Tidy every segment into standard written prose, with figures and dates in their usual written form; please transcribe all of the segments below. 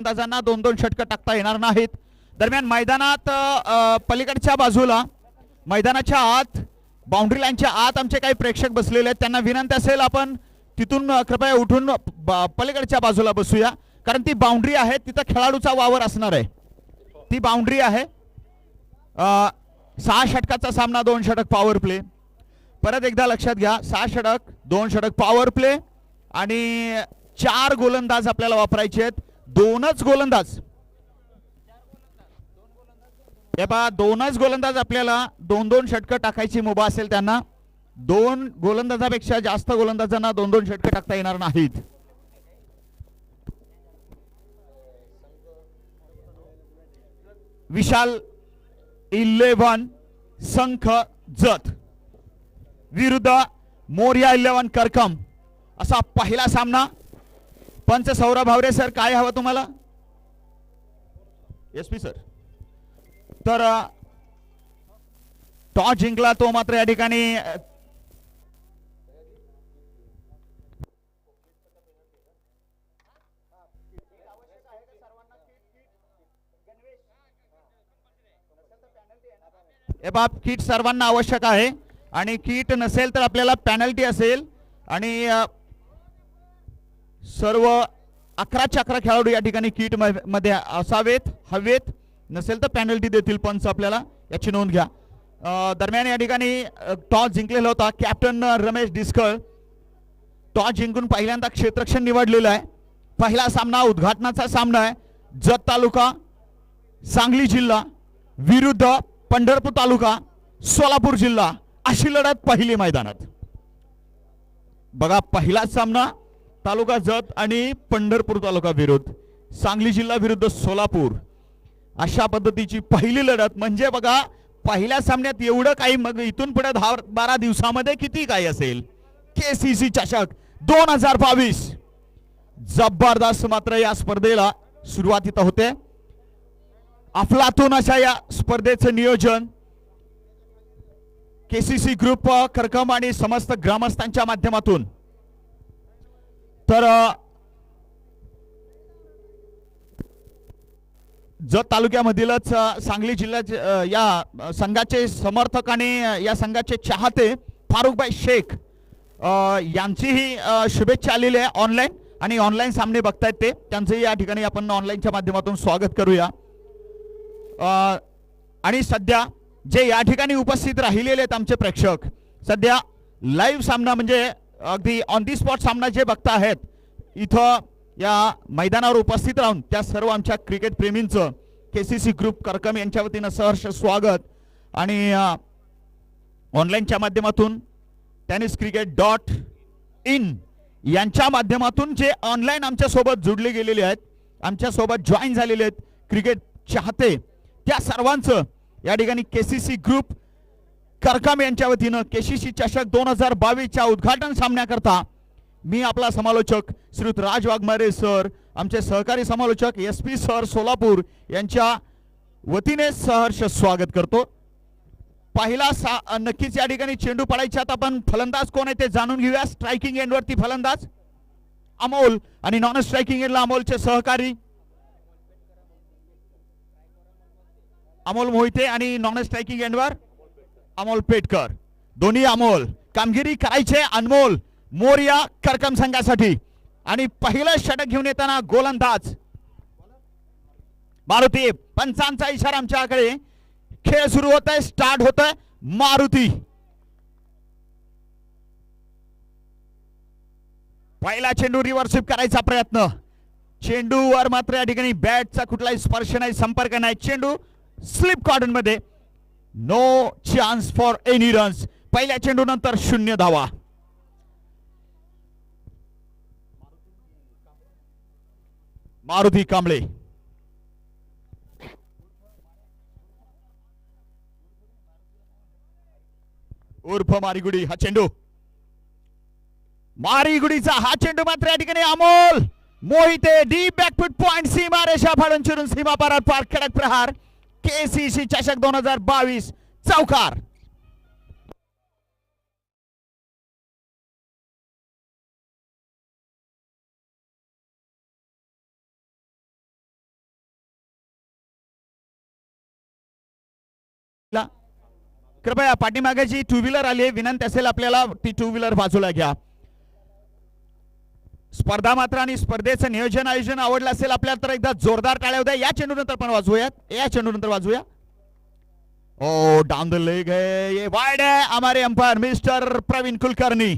गोलंदाजांना 2-2 षटकं टाकता येणार नाहीत. दरम्यान मैदानात पलीकडच्या बाजूला मैदानाच्या आत बाउंड्री लाईनच्या आत आमचे काही प्रेक्षक बसलेले आहेत. त्यांना विनंती असेल आपण तिथून कृपया उठून पलीकडच्या बाजूला बसूया, कारण ती बाउंड्री आहे, तिथं खेळाडूचा वावर असणार आहे. ती बाउंड्री आहे. 6 षटकाचा सामना, 2 षटक पॉवर प्ले. परत एकदा लक्षात घ्या, 6 षटक 2 षटक पॉवर प्ले आणि 4 गोलंदाज आपल्याला वापरायचे आहेत. 2च गोलंदाज, हे पहा 2च गोलंदाज आपल्याला 2-2 षटकं टाकायची मुभा असेल त्यांना. 2 गोलंदाजापेक्षा जास्त गोलंदाजांना 2-2 षटकं टाकता येणार नाहीत. विशाल 11 संख जत विरुद्ध मोर्या 11 करकम, असा पहिला सामना. पंच सौरभ भावरे सर, काय हवं तुम्हाला? SP sir. तर टॉस जिंकला तो मात्र या ठिकाणी हे बाब किट सर्वांना आवश्यक आहे आणि किट नसेल तर आपल्याला पेनल्टी असेल आणि सर्व 11 खेळाडू या ठिकाणी किट मध्ये असावेत, हवेत. नसेल तर पेनल्टी देतील पंच आपल्याला, याची नोंद घ्या. दरम्यान या ठिकाणी टॉस जिंकलेला होता कॅप्टन रमेश डिस्कळ. टॉस जिंकून पहिल्यांदा क्षेत्ररक्षण निवडलेलं आहे. पहिला सामना उद्घाटनाचा सामना आहे. जत तालुका सांगली जिल्हा विरुद्ध पंढरपूर तालुका सोलापूर जिल्हा, अशी लढत पहिली मैदानात. बघा, पहिला सामना तालुका जत आणि पंढरपूर तालुका विरुद्ध सांगली जिल्हा विरुद्ध सोलापूर, अशा पद्धतीची पहिली लढत. म्हणजे बघा, पहिल्या सामन्यात एवढं काही, मग इथून पुढे 10-12 दिवसामध्ये किती काही असेल. केसीसी चषक 2022 जबरदस्त मात्र या स्पर्धेला सुरुवात इथं होते. अफलातून अशा या स्पर्धेचं नियोजन केसीसी ग्रुप करकम आणि समस्त ग्रामस्थांच्या माध्यमातून. तर जत तालुक्यामधीलच सांगली जिल्ह्यात या संघाचे समर्थक आणि या संघाचे चाहते फारुखभाई शेख यांचीही शुभेच्छा आलेली आहे ऑनलाईन, आणि ऑनलाईन सामने बघतायत ते, त्यांचंही या ठिकाणी आपण ऑनलाईनच्या माध्यमातून स्वागत करूया. आणि सध्या जे या ठिकाणी उपस्थित राहिलेले आहेत आमचे प्रेक्षक, सध्या लाईव्ह सामना म्हणजे अगदी ऑन दी स्पॉट सामना जे बघता आहेत इथं या मैदानावर उपस्थित राहून, त्या सर्व आमच्या क्रिकेट प्रेमींचं केसीसी ग्रुप करकम यांच्या वतीनं सहर्ष स्वागत. आणि ऑनलाईनच्या माध्यमातून tenniscricket.in यांच्या माध्यमातून जे ऑनलाईन आमच्या सोबत जुडले गेलेले आहेत, आमच्या सोबत जॉईन झालेले आहेत क्रिकेट चाहते, त्या सर्वांचं या ठिकाणी केसीसी ग्रुप करकम यांच्या वतीनं केसीसी चषक 2022च्या उद्घाटन सामन्याकरता मी आपला समालोचक श्रीयुत राज वाघमारे सर, आमचे सहकारी समालोचक एसपी सर सोलापूर यांच्या वतीने सहर्ष स्वागत करतो. पहिला नक्कीच या ठिकाणी चेंडू पडायच्यात. आपण फलंदाज कोण आहे ते जाणून घेऊया. स्ट्रायकिंग एंडवरती फलंदाज अमोल आणि नॉन स्ट्रायकिंग एंडला अमोलचे सहकारी अमोल मोहिते आणि नॉन स्ट्रायकिंग एंडवर अमोल पेटकर. दोन्ही अमोल कामगिरी करायचे अनमोल मोर्या करकम संघासाठी. आणि पहिलं षटक घेऊन येताना गोलंदाज मारुती. पंचांचा इशारा आमच्याकडे. खेळ सुरू होत आहे, स्टार्ट होत आहे. मारुती पहिला चेंडू रिव्हर्सिप करायचा प्रयत्न. चेंडूवर मात्र या ठिकाणी बॅटचा कुठलाही स्पर्श नाही, संपर्क नाही. चेंडू स्लिप कॉर्डन मध्ये. No chance for any runs. पहिल्या चेंडू नंतर 0 धावा. मारुती कांबळे उर्फ मारीगुडी. हा चेंडू मारीगुडीचा हा चेंडू मात्र या ठिकाणी Amol Mohite deep backfoot point, सीमा रेषा फाडून चिरून सीमा पार कडक प्रहार. केसीसी चषक 2022 चौकार. कृपया पाठीमागे जी टू व्हीलर आली आहे विनंती असेल आपल्याला ती टू व्हीलर बाजूला घ्या. स्पर्धा मात्र आणि स्पर्धेचं नियोजन आयोजन आवडलं असेल आपल्याला तर एकदा जोरदार टाळ्या द्या. या चेंडू नंतर पण वाजवूयात. या चेंडू नंतर वाजवूया. ओ डाउन द लेग है, ये वाइड है. हमारे अंपायर मिस्टर प्रवीण कुलकर्णी.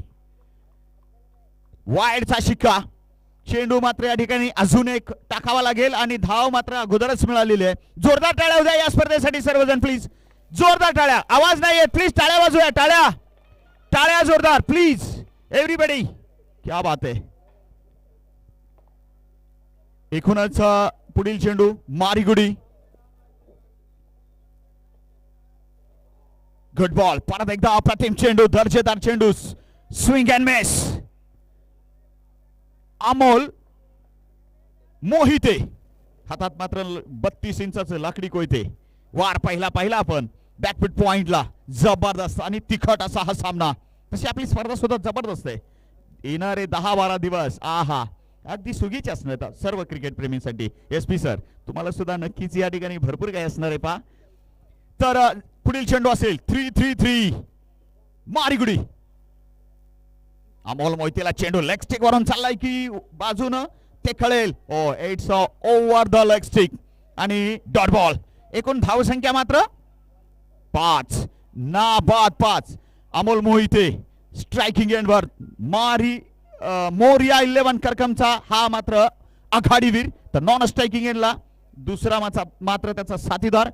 वाइडचा शिक्का. चेंडू मात्र या ठिकाणी अजून एक टाकावा लागेल आणि धाव मात्र अगोदरच मिळालेली आहे. जोरदार टाळ्या द्या या स्पर्धेसाठी सर्वजण प्लीज. जोरदार टाळ्या. आवाज नाही येत प्लीज. टाळ्या वाजवूया. टाळ्या टाळ्या जोरदार प्लीज एव्हरीबडी. क्या बात आहे. एकूणच पुढील चेंडू मारिगुडी. Good ball. परत एकदा अप्रतिम चेंडू. दर्जेदार चेंडू. Swing and miss. Amol Mohite हातात मात्र 32 इंचाचं लाकडी कोयते. वार पहिला आपण बॅकफुट पॉइंटला. जबरदस्त आणि तिखट असा हा सामना. तशी आपली स्पर्धा सुद्धा जबरदस्त आहे. येणारे 10-12 दिवस आहा अगदी सुगीचे असणार सर्व क्रिकेट प्रेमींसाठी. SP सर तुम्हाला सुद्धा नक्कीच या ठिकाणी भरपूर काही असणार आहे पहा. तर पुढील चेंडू असेल 3-3-3 मारिगुडी. अमोल मोहितेला चेंडू लेग स्टिक वरून चाललाय की बाजूनं ते कळेल. Oh it's over the leg stick आणि डॉट बॉल. एकूण धावसंख्या मात्र 5 ना बाद 5. अमोल मोहिते स्ट्रायकिंग एंडवर. मोरिया 11 करकमचा हा मात्र आघाडीवीर. तर नॉन स्ट्रायकिंग एंडला दुसरा मात्र त्याचा साथीदार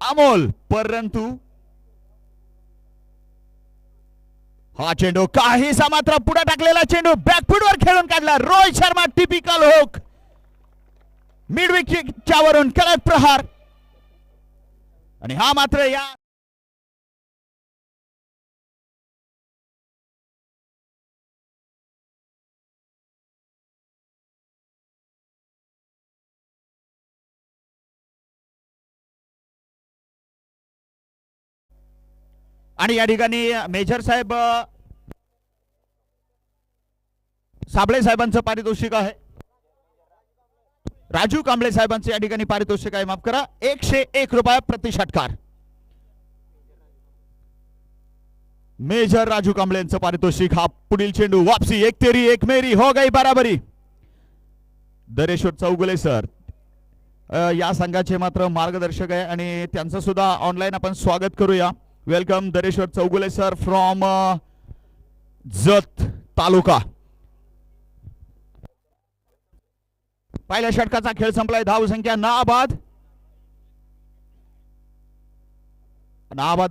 अमोल. परंतु हा चेंडू काहीसा मात्र पुढे टाकलेला चेंडू बॅकफुट वर खेळून काढला. Rohit Sharma typical hook. Mid विकेटच्या वरून कडक प्रहार आणि हा मात्र या आणि या ठिकाणी मेजर साहेब साबळे साहेबांचं पारितोषिक आहे. राजू कांबळे साहेबांचं या ठिकाणी पारितोषिक आहे. माफ करा 101 रुपये प्रति षटकार. मेजर राजू कांबळे यांचं पारितोषिक. हा पुढील चेंडू वापसी. एक तेरी एक मेरी हो गई बराबरी. दरेश्वर चौगुले सर या संघाचे मात्र मार्गदर्शक आहे आणि त्यांचं सुद्धा ऑनलाईन आपण स्वागत करूया. Welcome Dareshwar Chougule sir from Jat taluka. पहिल्या षटकाचा खेळ संपलाय. धाव संख्या नाबाद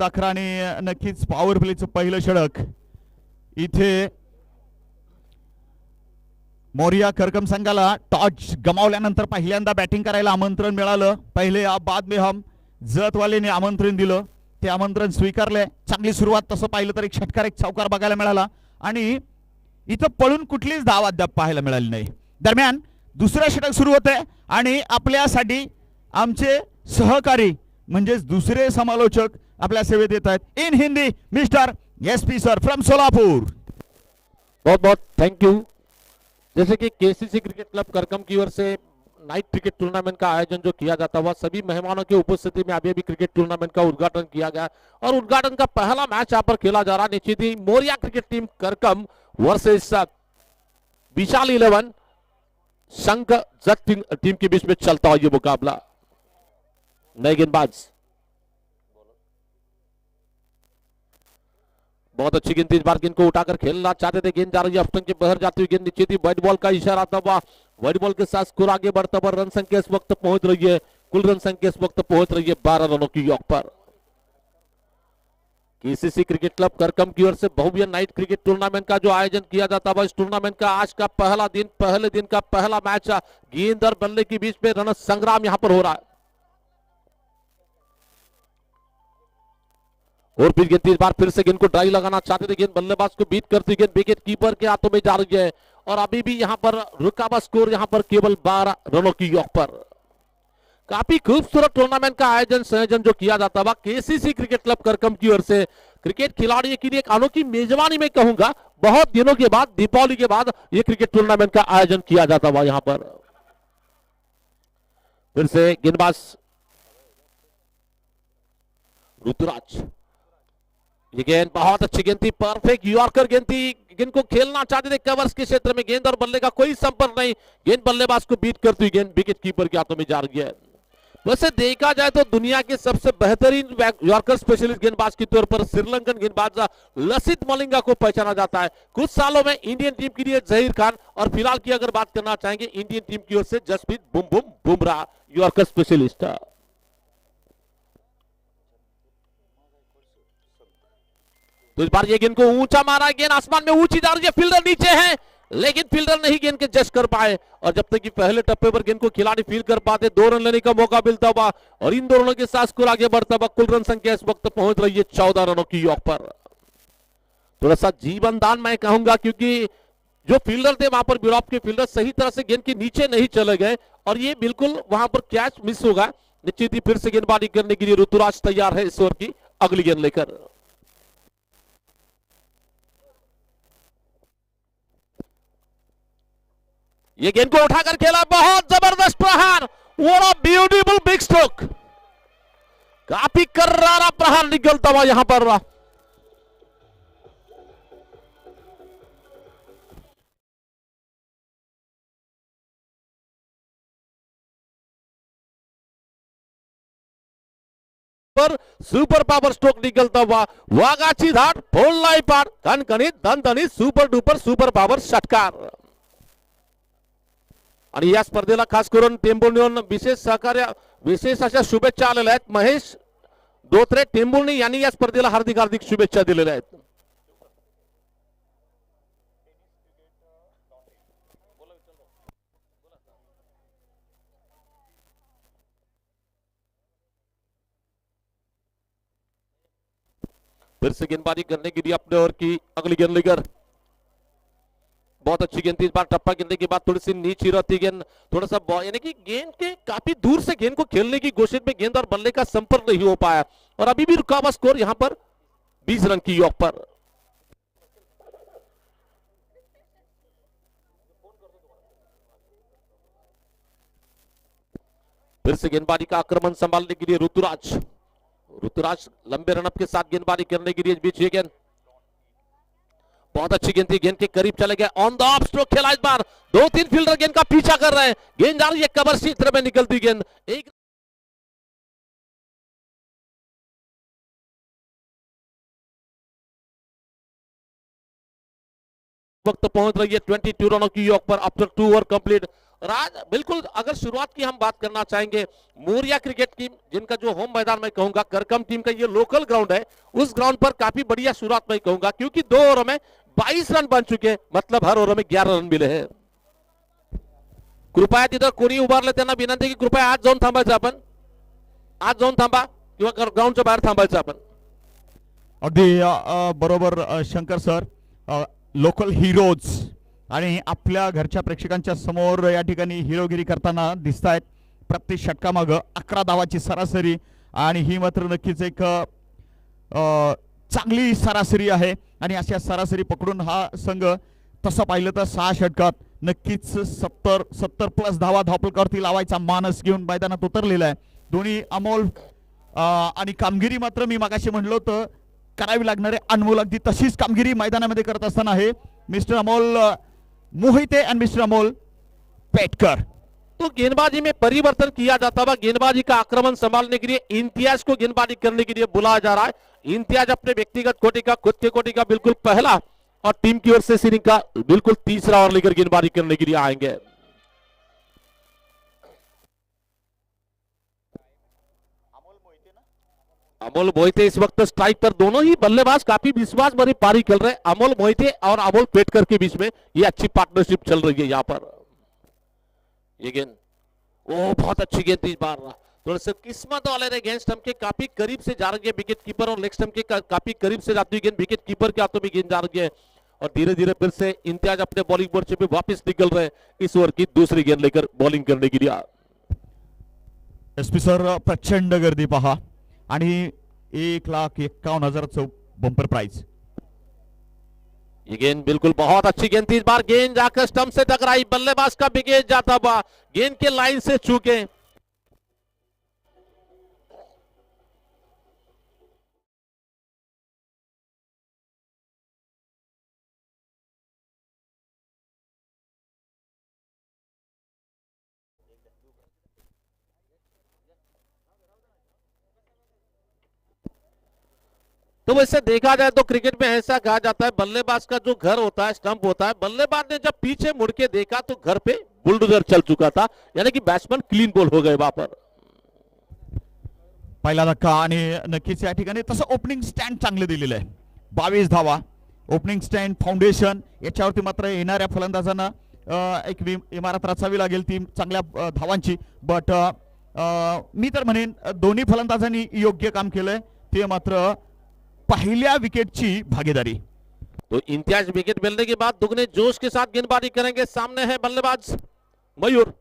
11 आणि नक्कीच पॉवर प्लेचं पहिलं षटक. इथे मोरिया करकम संघाला टॉस गमावल्यानंतर पहिल्यांदा बॅटिंग करायला आमंत्रण मिळालं. पहिले बाद में हम जतवालेने आमंत्रण दिलं. ते आमंत्रण स्वीकारले. चांगली सुरुवात तसं पाहिलं तर एक षटकार एक चौकार बघायला मिळाला आणि इथं पळून कुठलीच धाव अद्याप पाहायला मिळाली नाही. दरम्यान दुसरं षटक सुरू होते आणि आपल्यासाठी आमचे सहकारी म्हणजेच दुसरे समालोचक आपल्या सेवेत येत आहेत. In Hindi mister SP sir from Solapur. बहुत बहुत थैंक यू. जैसे कि KCC क्रिकेट क्लब करकम की ओर से नाइट क्रिकेट टूर्नामेंट का आयोजन जो किया जाता हुआ सभी मेहमानों की उपस्थिति में अभी क्रिकेट टूर्नामेंट का उद्घाटन किया गया और उद्घाटन का पहला मैच यहाँ पर खेला जा रहा है. निश्चित ही मोरिया क्रिकेट टीम करकम वर्सेस विशाल 11 संघ जत टीम के बीच में चलता हुआ ये मुकाबला. नए गेंदबाज बहुत अच्छी गेंद. इस बार गेंद को उठाकर खेलना चाहते थे. गेंद जा रही है ऑप्शन के बाहर जाती हुई गेंद. निश्चित ही व्हाइट बॉल का इशारा आता हुआ. व्हाइट बॉल के साथ स्कोर आगे बढ़ता हुआ. रन संख्या इस वक्त पहुंच रही है. कुल रन संख्या इस वक्त पहुंच रही है 12 रनों की योग पर. KCC क्रिकेट क्लब करकम की ओर से भव्य नाइट क्रिकेट टूर्नामेंट का जो आयोजन किया जाता है इस टूर्नामेंट का आज का पहले दिन का पहला मैच गेंद और बल्ले के बीच में रण संग्राम यहां पर हो रहा है. और फिर गेंद इस बार फिर से गेंद को ड्राई लगाना चाहते थे. गेंद बल्लेबाज को बीट करती गेंद विकेट कीपर के हाथों में जा रही है और अभी भी यहां पर रुका हुआ स्कोर यहां पर केवल 12 रनों की योग पर. काफी खूबसूरत टूर्नामेंट का संयोजन जो किया जाता है KCC क्रिकेट क्लब करकम की ओर से क्रिकेट खिलाड़ियों के लिए एक अनोखी मेजबानी में कहूंगा. बहुत दिनों के बाद दीपावली के बाद यह क्रिकेट टूर्नामेंट का आयोजन किया जाता हुआ यहां पर. फिर से गेंदबाज ऋतुराज ये गेंद बहुत अच्छी गेंद थी, परफेक्ट यॉर्कर गेंद थी, गेंद को खेलना चाहते थे कवर्स के क्षेत्र में, गेंद और बल्ले का कोई संपर्क नहीं, गेंद बल्लेबाज को बीट करती हुई गेंद विकेट कीपर के हाथों में जा रही है। वैसे देखा जाए तो दुनिया के सबसे बेहतरीन यॉर्कर स्पेशलिस्ट गेंदबाज के तौर पर श्रीलंकन गेंदबाज लसित मलिंगा को पहचाना जाता है। कुछ सालों में इंडियन टीम के लिए जहीर खान, और फिलहाल की अगर बात करना चाहेंगे इंडियन टीम की ओर से जसप्रीत बुमराह यॉर्कर स्पेशलिस्ट। तो इस बार ये गेंद को ऊंचा मारा, गेंद आसमान में ऊंची जा रही है, फील्डर नीचे है लेकिन फील्डर नहीं गेंद के जज कर पाए, और जब तक कि पहले टप्पे पर गेंद को खिलाड़ी फील कर पाते 2 रन लेने का मौका मिलता हुआ, और इन 2 रनों के साथ स्कोर आगे बढ़ता हुआ कुल रन संख्या इस वक्त पहुंच रही है 14 रनों की योग पर। थोड़ा सा जीवन दान मैं कहूंगा, क्योंकि जो फील्डर थे वहां पर यूरोप के फील्डर सही तरह से गेंद के नीचे नहीं चले गए, और ये बिल्कुल वहां पर कैच मिस होगा। निश्चित ही फिर से गेंदबाजी करने के लिए ऋतुराज तैयार है इस ओवर की अगली गेंद लेकर। ये गेंद को उठाकर खेला, बहुत जबरदस्त प्रहार, what a beautiful big stroke, काफी करारा प्रहार निकलता हुआ यहां पर। सुपर पावर स्ट्रोक निकलता हुआ, वाघाची धाट फोडलाई पार, कणकणीत दणदणीत सुपर डुपर सुपर पावर षटकार। आणि या स्पर्धेला खास करून टेंबुर्णीहून विशेष सहकार्य, विशेष अशा शुभेच्छा आलेल्या आहेत। महेश धोत्रे टेंबुर्णी यांनी या स्पर्धेला हार्दिक हार्दिक शुभेच्छा दिलेल्या आहेत। फिर से गेंदबाजी करने के लिए अपने ओवर की अगली गेंद लेकर, बहुत अच्छी गेंद थी, इस बार टप्पा गिरने के बाद थोड़ी सी नीचे रहती गेंद, थोड़ा सा यानी कि गेंद के काफी दूर से गेंद को खेलने की कोशिश में गेंद और बल्ले का संपर्क नहीं हो पाया, और अभी भी रुका हुआ स्कोर यहां पर 20 रन की योग पर। फिर से गेंदबाजी का आक्रमण संभालने के लिए ऋतुराज लंबे रनअप के साथ गेंदबाजी करने के लिए बीच ये गेंद, बहुत अच्छी गेंद थी, गेंद के करीब चले गए, ऑन द ऑफ स्ट्रोक खेला इस बार, 2-3 फील्डर गेंद का पीछा कर रहे हैं, गेंद जा रही है कवर क्षेत्र में निकलती गेंद, एक वक्त पहुंच रही है 22 रनों की योग पर आफ्टर 2 ओवर कंप्लीट। राज बिल्कुल अगर शुरुआत की हम बात करना चाहेंगे, मोरिया क्रिकेट टीम जिनका जो होम मैदान मैं कहूंगा करकम टीम का ये लोकल ग्राउंड है, उस ग्राउंड पर काफी बढ़िया शुरुआत मैं कहूंगा, क्योंकि 2 ओवर में 22 रन बन चुके, मतलब हर ओवर में 11 रन मिले हैं। कृपया तिथं कोणी उभारले त्यांना विनंती की कृपया आज जाऊन थांबायचं, आपण आज जाऊन थांबा किंवा ग्राउंडच्या बाहेर थांबायचं आपण। अगदी बरोबर शंकर सर, लोकल हिरोज आणि आपल्या घरच्या प्रेक्षकांच्या समोर या ठिकाणी हिरोगिरी करताना दिसत आहेत। प्रत्येक षटकामागं 11 धावाची सरासरी, आणि ही मात्र नक्कीच एक चांगली सरासरी आहे, आणि अशा सरासरी पकडून हा संघ तसं पाहिलं तर 6 षटकात नक्कीच 70 प्लस धावा धावपलकावरती लावायचा मानस घेऊन मैदानात उतरलेला आहे। दोन्ही अमोल आणि कामगिरी मात्र मी मागाशी म्हणलो तर करावी लागणारे अनमोल, अगदी तशीच कामगिरी मैदानामध्ये करत असताना आहे mister Amol Mohite end mister Amol Petkar. तो गेंदबाजी में परिवर्तन किया जाता हुआ, गेंदबाजी का आक्रमण संभालने के लिए इम्तियाज को गेंदबाजी करने के लिए बुलाया जा रहा है। इम्तियाज अपने व्यक्तिगत कोटि का, खुद के कोटि का बिल्कुल पहला, और टीम की ओर से सीनिंग का बिल्कुल तीसरा ओवर लेकर गेंदबाजी करने के लिए आएंगे। अमोल मोहिते इस वक्त स्ट्राइक पर, दोनों ही बल्लेबाज काफी विश्वास भरी पारी खेल रहे हैं। अमोल मोहिते और अमोल पेटकर के बीच में ये अच्छी पार्टनरशिप चल रही है यहाँ पर। ये गेंद, ओ बहुत अच्छी गेंद थी इस बार, थोड़ा सा किस्मत वाले रहे, गेंद स्टंप के काफी करीब से जा रही है विकेट कीपर, और लेग स्टंप के काफी करीब से जाती हुई गेंद विकेट कीपर के हाथों में गेंद जा रही है, और धीरे धीरे फिर से इम्तियाज अपने बॉलिंग मोर्चे पे वापस निकल रहे हैं इस ओवर की दूसरी गेंद लेकर बॉलिंग करने के लिए। एसपी सर प्रचंड गर्दी पहा, आणि 1,51,000 बंपर प्राइज। ये गेंद बिल्कुल बहुत अच्छी गेंद थी इस बार, गेंद जाकर स्टंप से टकराई, बल्लेबाज का विकेट जाता हुआ, गेंद के लाइन से चूके, तो वैसे देखा जाए तो क्रिकेट में ऐसा कहा जाता है बल्लेबाज का जो घर होता है, स्टंप होता है, बल्लेबाज ने जब पीछे मुड़ के देखा तो घर पे बुलडोजर चल चुका था, यानी कि बैट्समैन क्लीन बॉल हो गए वहां पर। पहिला धक्का आणि नक्कीच या ठिकाणी तसं ओपनिंग स्टँड चांगलं दिलेलं आहे. 22 धावा ओपनिंग स्टँड फाउंडेशन याच्यावरती मात्र येणाऱ्या फलंदाजांना एक इमारत रचावी लागेल ती चांगल्या धावांची. बट मी तर म्हणेन दोन्ही फलंदाजांनी योग्य काम केलंय. ते मात्र पहल्या विकेटची भागीदारी. तो इम्तियाज विकेट मिलने के बाद दुगने जोश के साथ गेंदबाजी करेंगे. सामने है बल्लेबाज मयूर.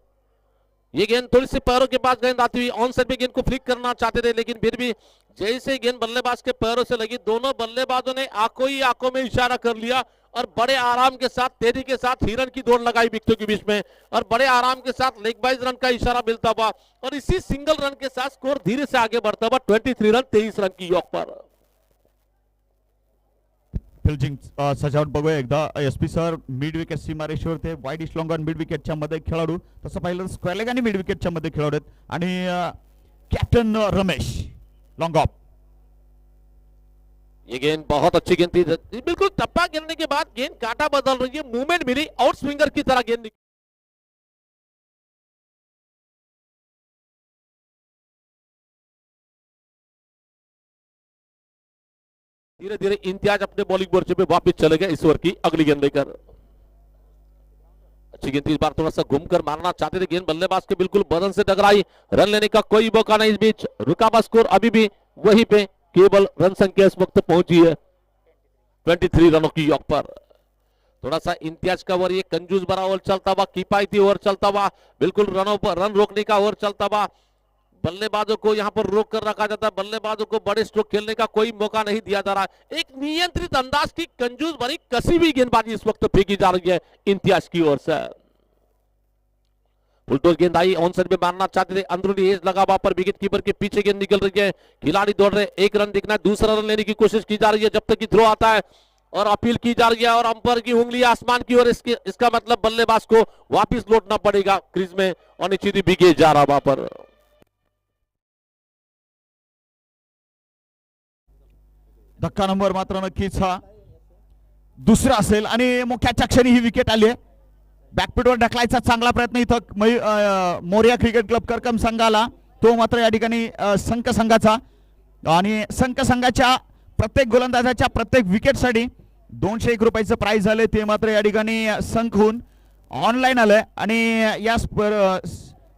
ये गेंद थोड़ी सी पैरों के पास गेंद आती हुई ऑन साइड पे गेंद को फ्लिक करना चाहते थे, लेकिन फिर भी जैसे गेंद बल्लेबाज के पैरों से लगी दोनों बल्लेबाजों ने आंखों ही आंखों में इशारा कर लिया और बड़े आराम के साथ तेजी के साथ हिरन की दौड़ लगाई विकेटों के बीच में और बड़े आराम के साथ लेग बाइज रन का इशारा मिलता हुआ और इसी सिंगल रन के साथ स्कोर धीरे से आगे बढ़ता हुआ 23 रन 23 रन की योग पर. फिल्डिंग सजावट बघूया एकदा. एसपी सर मिड विकेट सीमारेषेवर ते वाईड इश लॉंग ऑन मिड विकेटच्या मध्ये खेळाडू, तसं पाहिलं स्क्वेअर लेग आणि मिड विकेटच्या मध्ये खेळाडू आहेत. आणि कॅप्टन रमेश लॉंग ऑफ. ये गेंद बहुत अच्छी गेंद थी, बिल्कुल टप्पा गिरने के बाद गेंद काटा बदल रही है, मूवमेंट मिली आउट स्विंगर की तरह गेंद धीरे धीरे इम्तियाज अपने बॉलिंग मोर्चे पे वापस चले गए इस ओवर की अगली गेंद लेकर. अच्छी गेंद इस बार थोड़ा सा घूमकर मारना चाहते थे, गेंद बल्लेबाज के बिल्कुल बदन से टकराई. रन लेने का कोई मौका नहीं. इस बीच रुका हुआ स्कोर अभी भी वहीं पे, केवल रन संख्या इस वक्त पहुंची है 23 रनों की योग पर. थोड़ा सा इम्तियाज का ओवर ये कंजूस भरा ओवर चलता हुआ, किफायती ओवर चलता हुआ, बिल्कुल रनों पर रन रोकने का ओवर चलता हुआ. बल्लेबाजों को यहां पर रोक कर रखा जाता है, बल्लेबाजों को बड़े स्ट्रोक खेलने का कोई मौका नहीं दिया जा रहा है. एक नियंत्रित अंदाज की कंजूस भरी कसी हुई गेंदबाजी इस वक्त फेंकी जा रही है इम्तियाज की ओर से. फुलटोस गेंद आई, ऑन साइड में मारना चाहते थे, अंदरूनी एज लगा वहां पर विकेट कीपर के पीछे गेंद निकल रही है. खिलाड़ी दौड़ रहे, एक रन दिखना है, दूसरा रन लेने की कोशिश की जा रही है जब तक कि थ्रो आता है और अपील की जा रही है और अंपायर की उंगली आसमान की ओर. इसका मतलब बल्लेबाज को वापिस लौटना पड़ेगा क्रीज में और निश्चित विकेट जा रहा वहां पर. धक्का नंबर मात्र नक्कीच हा दुसरा असेल आणि मुख्याच्या क्षणी ही विकेट आली आहे. बॅकपीटवर ढकलायचा चांगला प्रयत्न इथं मोरिया क्रिकेट क्लब करकम संघाला, तो मात्र या ठिकाणी संघ संघाचा. आणि संघ संघाच्या प्रत्येक गोलंदाजाच्या प्रत्येक विकेटसाठी 201 रुपयाचं प्राइज झाले, ते मात्र या ठिकाणी संघहून ऑनलाईन आलंय. आणि या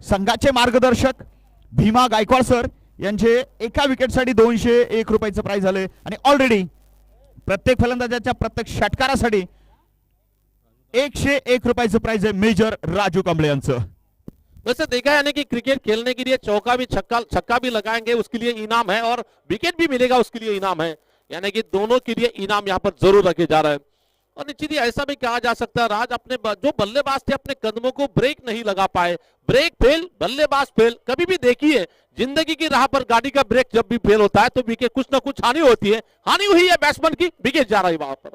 संघाचे मार्गदर्शक भीमा गायकवाड सर यांचे एका विकेटसाठी 201 रुपयाचं प्राइज झाले. आणि ऑलरेडी प्रत्येक फलंदाजाच्या प्रत्येक षटकारासाठी 101 रुपयाचं प्राइज आहे मेजर राजू कांबळे यांचं. वैसे देखा यानी कि क्रिकेट खेलने के लिए चौका भी छक्का भी लगाएंगे उसके लिए इनाम है और विकेट भी मिलेगा उसके लिए इनाम है, यानी कि दोनों के लिए इनाम यहाँ पर जरूर रखे जा रहे हैं. और निश्चित ही ऐसा भी कहा जा सकता है राज, अपने जो बल्लेबाज थे अपने कदमों को ब्रेक नहीं लगा पाए, ब्रेक फेल बल्लेबाज फेल. कभी भी देखिए जिंदगी की राह पर गाड़ी का ब्रेक जब भी फेल होता है तो विकेट कुछ ना कुछ हानि होती है. हानि हुई है बैट्समैन की, विकेट जा रही है वहां पर.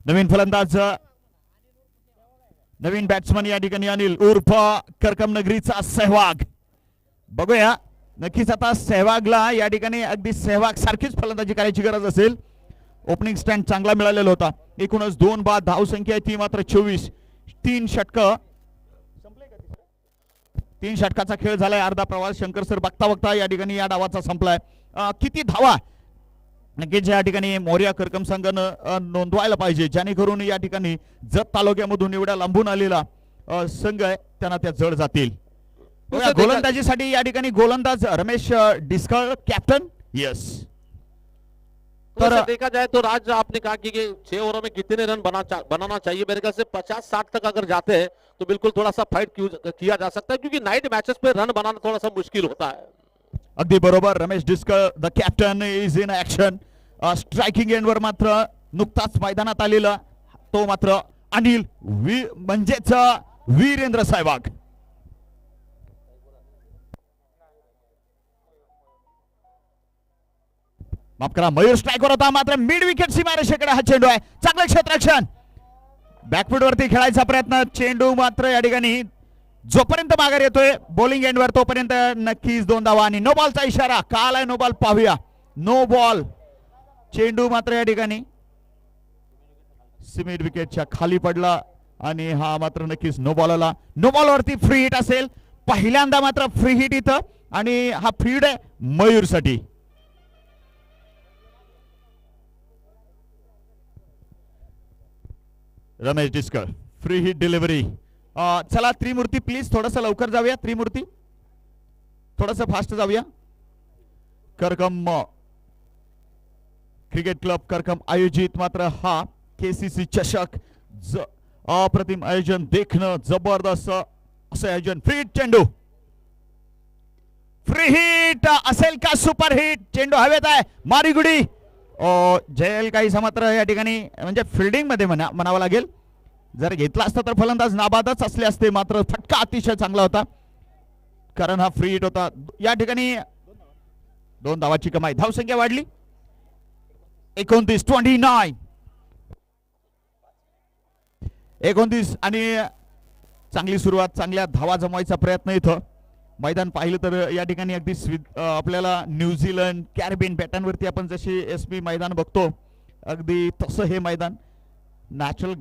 नवीन फलंदाज नवीन बॅट्समन या ठिकाणी अनिल उर्फ करकम नगरीचा सहवाग. बघूया नक्कीच आता सहवागला या ठिकाणी अगदी सहवाग सारखीच फलंदाजी करायची गरज असेल. ओपनिंग स्टँड चांगला मिळालेला होता. एकूणच 2 बाद धाव संख्या आहे ती मात्र 24. 3 षटकाचा खेळ झालाय. अर्धा प्रवास शंकर सर बघता बघता या ठिकाणी या डावाचा संपलाय. किती धावा नक्कीच या ठिकाणी मोरिया करकम संघानं नोंदवायला पाहिजे, जेणेकरून या ठिकाणी जत तालुक्यामधून एवढ्या लांबून आलेला संघ आहे त्यांना त्या जड जातील. गोलंदाजीसाठी या ठिकाणी गोलंदाज रमेश डिस्कळ कॅप्टन. यस, तो देखा जाए तो राज आपने कहा कि 6 ओवरों में कितने रन बनाना चाहिए, मेरे ख्याल से 50-60 तक अगर जाते हैं तो बिल्कुल थोड़ा सा फाइट किया जा सकता है, क्योंकि नाइट मैचेस पे रन बनाना थोड़ा सा मुश्किल होता है. अगदी बरोबर. Ramesh Diskal the captain is in action. Striking एंडवर मात्र नुकताच मैदानात आलेला तो मात्र अनिल म्हणजेच वीरेंद्र सहवाग. माफ करा, मयूर स्ट्रायकर होता, मात्र मिड विकेट सीमारेषेकडे हा चेंडू आहे. चांगलं क्षेत्ररक्षण बॅकफूट वरती खेळायचा प्रयत्न, चेंडू मात्र या ठिकाणी जोपर्यंत माघार येतोय बॉलिंग एंडवर तोपर्यंत नक्कीच 2 धावा आणि नो बॉलचा इशारा. काल आहे नो बॉल, पाहूया. No ball. चेंडू मात्र या ठिकाणी सिमिट विकेटच्या खाली पडला आणि हा मात्र नक्कीच नो बॉल आला. नो बॉल वरती फ्री हिट असेल. पहिल्यांदा मात्र फ्री हिट इथं आणि हा फ्री हिट आहे मयूरसाठी. Ramesh Diskar free hit delivery. चला त्रिमूर्ती प्लीज थोडस लवकर जाऊया. त्रिमूर्ती थोडस फास्ट जाऊया. करकम क्रिकेट क्लब करकम आयोजित मात्र हा केसीसी चषक अप्रतिम आयोजन, देखणं जबरदस्त असं आयोजन. फ्री हिट चेंडू, फ्री हिट असेल का सुपर हिट. चेंडू हवेत आहे, मारीगुडी. जयल काही मात्र या ठिकाणी म्हणजे फिल्डिंग मध्ये म्हणावं लागेल. जर घेतला असता तर फलंदाज नाबादच असले असते, मात्र फटका अतिशय चांगला होता कारण हा फ्री हिट होता. या ठिकाणी 2 धावाची कमाई. धावसंख्या वाढली 29 आणि चांगली सुरुवात, चांगल्या धावा जमवायचा प्रयत्न. इथं मैदान पाहिलं तर या ठिकाणी अगदी आपल्याला न्यूझीलंड कॅरिबियन पॅटर्नवरती आपण जशी एसपी मैदान बघतो अगदी तसं हे मैदान. नॅचरल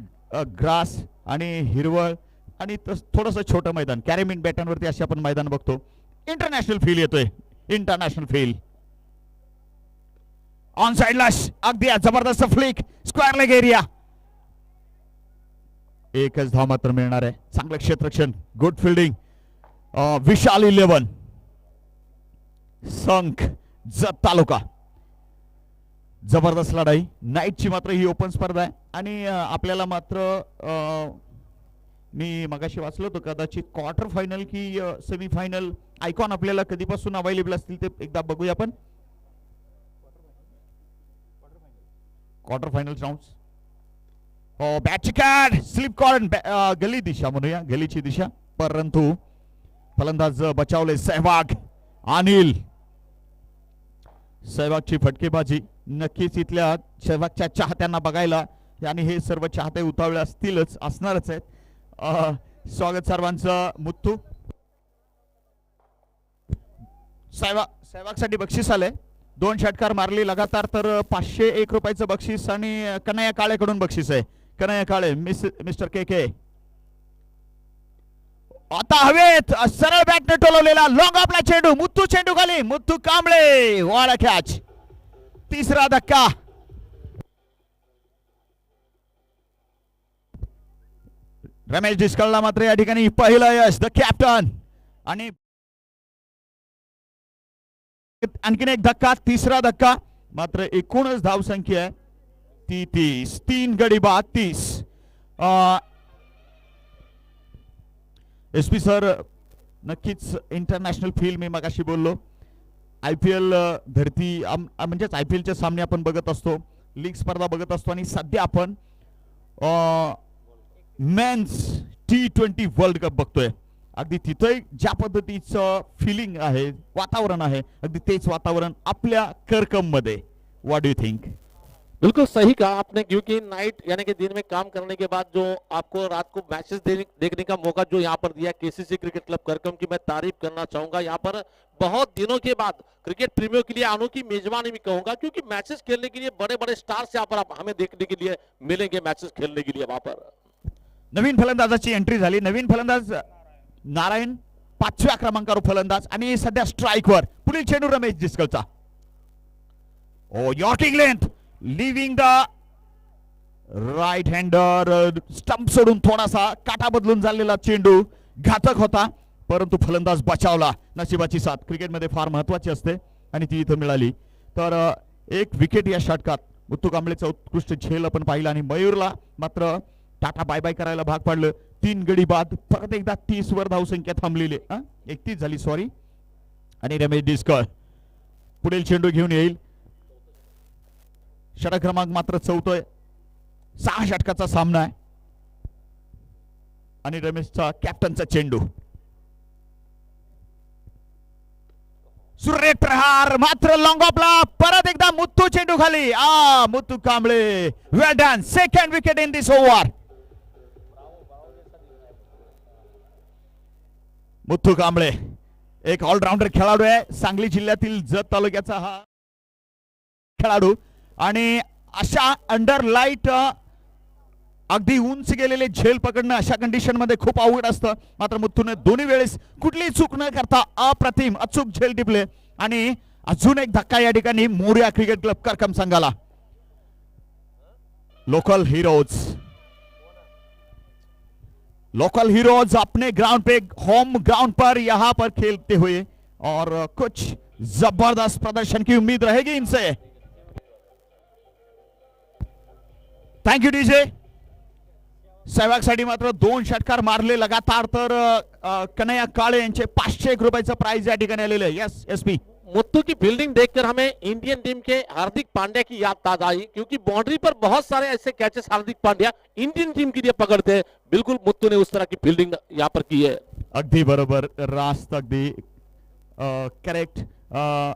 ग्रास आणि हिरवळ आणि थोडंसं छोटं मैदान कॅरिबियन पॅटर्नवरती असे आपण मैदान बघतो. इंटरनॅशनल फील येतोय, इंटरनॅशनल फील. ऑन साइडला अगदी जबरदस्त फ्लिक, स्क्वेअर लेग एरिया. एकच धाव मात्र मिळणार आहे. चांगलं क्षेत्ररक्षण, गुड फिल्डिंग. विशाल 11 संख जत तालुका. जबरदस्त लढाई. नाईटची मात्र ही ओपन स्पर्धा आहे आणि आपल्याला मात्र मी मगाशी वाचलो होतो कदाचित क्वार्टर फायनल की सेमी फायनल आयकॉन आपल्याला कधीपासून अवेलेबल असतील ते एकदा बघूया आपण. Quarter final rounds. बॅटची कार्ड स्लिप कॉर्न, गली दिशा म्हणूया, गलीची दिशा, परंतु फलंदाज बचावले. सहवाग अनिल, सहवागची फटकेबाजी. नक्कीच इथल्या सहवागच्या चाहत्यांना बघायला आणि हे सर्व चाहते उतावळे असतीलच, असणारच आहेत. स्वागत सर्वांचं. मुत्तू सहवागसाठी बक्षीस आले. 2 षटकार मारली लगातार तर 501 रुपयाचं बक्षीस आणि कन्हैया काळेकडून बक्षीस आहे. कन्हैया काळे मिस्टर के आता हवेत सरळ बॅटने टोलवलेला लॉंग आपला चेंडू. मुत्तू चेंडू खाली, मुत्तू कांबळे. वाडा कॅच. 3रा धक्का. रमेश डिस्कलला मात्र या ठिकाणी पहिलं यश. The captain. आणि आणखीन एक धक्का, 3रा धक्का. मात्र एकूणच धावसंख्या आहे ती 30. 3 गडी बाद 30. एसपी सर नक्कीच इंटरनॅशनल फील मी मगाशी बोललो. IPL धरती म्हणजेच IPLचे सामने आपण बघत असतो, लीग स्पर्धा बघत असतो आणि सध्या आपण मेन्स T20 वर्ल्ड कप बघतोय. अगदी तिथे ज्या पद्धतीचं फिलिंग आहे, वातावरण आहे, अगदी तेच वातावरण आपल्या करकम मध्ये. What do you think? बिल्कुल सही कहा आपने, क्योंकि नाइट यानी कि दिन में काम करने के बाद जो आपको रात को मैचेस देखने का मौका जो यहाँ पर दिया केसीसी क्रिकेट क्लब करकम की मैं तारीफ करना चाहूंगा. यहाँ पर बहुत दिनों के बाद क्रिकेट प्रेमियों के लिए अनोखी मेजबानी भी कहूंगा, क्योंकि मैचेस खेलने के लिए बड़े बड़े स्टार्स यहाँ पर हमें देखने के लिए मिलेंगे मैचेस खेलने के लिए. वहां पर नवीन फलंदाजाची एंट्री झाली. नवीन फलंदाज नारायण 5व्या क्रमांकावर फलंदाज आणि सध्या स्ट्राईकवर. पुढील चेंडू रमेश डिस्कलचा. Yorking length leaving the right hander. Stump सोडून थोडासा काटा बदलून झालेला चेंडू घातक होता, परंतु फलंदाज बचावला. नशिबाची साथ क्रिकेटमध्ये फार महत्वाची असते आणि ती इथं मिळाली. तर एक विकेट या षटकात मुत्तू कांबळेचा उत्कृष्ट झेल आपण पाहिला आणि मयूरला मात्र टाटा बाय बाय करायला भाग पाडलं. 3 गडी बाद. परत एकदा 30 वर धावसंख्या थांबलेली, 31 झाली सॉरी. आणि रमेश डिस्कर पुढील चेंडू घेऊन येईल. षटक क्रमांक मात्र 4. 6 षटकाचा सामना आहे आणि रमेशचा कॅप्टनचा चेंडू. सुरेख प्रहार मात्र लॉंग ऑफला. परत एकदा मुत्तू चेंडू खाली. Muttu Kamble. Well done. Second wicket in this over. Muthu Kamble एक ऑलराऊंडर खेळाडू आहे, सांगली जिल्ह्यातील जत तालुक्याचा हा खेळाडू. आणि अशा अंडर लाईट अगदी उंच गेलेले झेल पकडणं अशा कंडिशन मध्ये खूप अवघड असतं. मात्र मुथ्थूने दोन्ही वेळेस कुठलीही चूक न करता अप्रतिम अचूक झेल टिपले. आणि अजून एक धक्का या ठिकाणी मोरया क्रिकेट क्लब करकम संघाला. लोकल हीरोज अपने ग्राउंड पे होम ग्राउंड पर यहां पर खेलते हुए और कुछ जबरदस्त प्रदर्शन की उम्मीद रहेगी इनसे. Thank you DJ. सहवागसाठी मात्र 2 षटकार मारले लगातार. तर कन्हैया काळे यांचे 501 रुपयाचं प्राइज या ठिकाणी आलेलं आहे. Yes SP. मुत्तू की फील्डिंग देखकर हमें इंडियन टीम के हार्दिक पांड्या की याद ताजा आई, क्योंकि बाउंड्री पर बहुत सारे ऐसे catches Hardik Pandya Indian team के लिए पकड़ते हैं. बिल्कुल मुत्तू ने उस तरह की फील्डिंग यहाँ पर की है. अगदी बरोबर रास्त अगदी करेक्ट.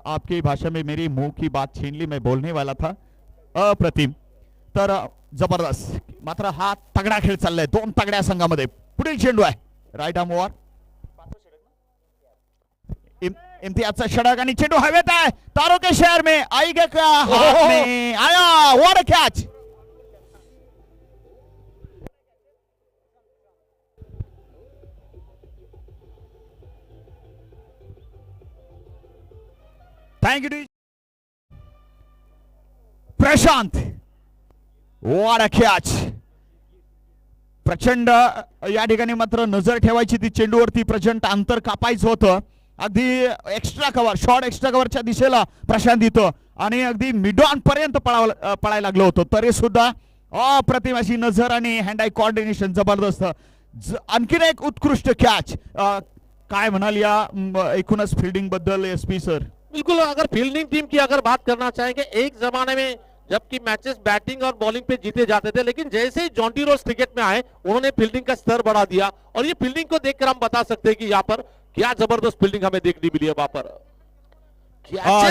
आपकी भाषा में मेरी मुंह की बात छीन ली, मैं बोलने वाला था. अप्रतिम. तर जबरदस्त. मात्र हा तगडा खेळ चाललाय 2 तगड्या संघामध्ये. पुढील चेंडू आहे राईट आर्म ओव्हर. इम्तियाजचा षटक आणि चेंडू हवेत आहे. तारों के शहर में आई का हाथ में आया. What a catch. Thank you Prashant. What a catch. प्रचंड या ठिकाणी मात्र नजर ठेवायची ती चेंडूवरती. प्रचंड अंतर कापायचं होतं. अगदी एक्स्ट्रा कव्हर शॉर्ट एक्स्ट्रा कव्हरच्या दिशेला प्रशांत येतो आणि अगदी मिडऑन पर्यंत पळायला लागलं होतं, तरी सुद्धा अप्रतिम अशी नजर आणि हँड आय कोऑर्डिनेशन जबरदस्त. आणखीन एक उत्कृष्ट कॅच. काय म्हणाल या एकूणच फील्डिंग बद्दल एसपी सर? बिल्कुल, अगर फील्डिंग टीम की अगर बात करना चाहेंगे, एक जमाने में जबकि मैचेस बैटिंग और बॉलिंग पे जीते जाते थे, लेकिन जैसे ही जॉन्टी रोज क्रिकेट में आए उन्होंने फील्डिंग का स्तर बढ़ा दिया. और ये फील्डिंग को देखकर हम बता सकते हैं कि यहाँ पर क्या जबरदस्त फील्डिंग हमें देखने मिली है. वहां पर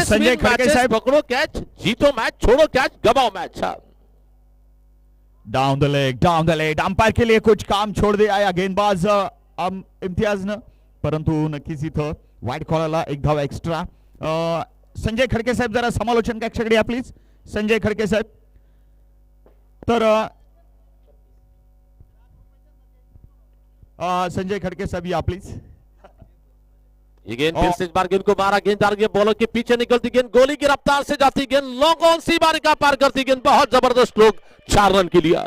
संजय खड़के साहब, पकड़ो कैच, जीतो मैच, छोड़ो कैच, गवाओ match. Down the leg umpire के लिए कुछ काम छोड़ दिया या गेंदबाज इम्तियाज ने, परंतु नक्कीच इथं वाईट कॉलरला एक धाव एक्स्ट्रा. संजय खडके साहेब जरा समालोचन कक्षाकडे या प्लीज. संजय खडके साहेब. तर संजय खडके साहब या प्लीज. ये गेंद फिर से इस बार गेंद को मारा, गेंद गया बॉलर के पीछे निकलती गेंद, गोली की रफ्तार से जाती गेंद, लॉन्ग ऑन सी बार का पार करती गेंद, बहुत जबरदस्त स्ट्रोक, 4 रन के लिए.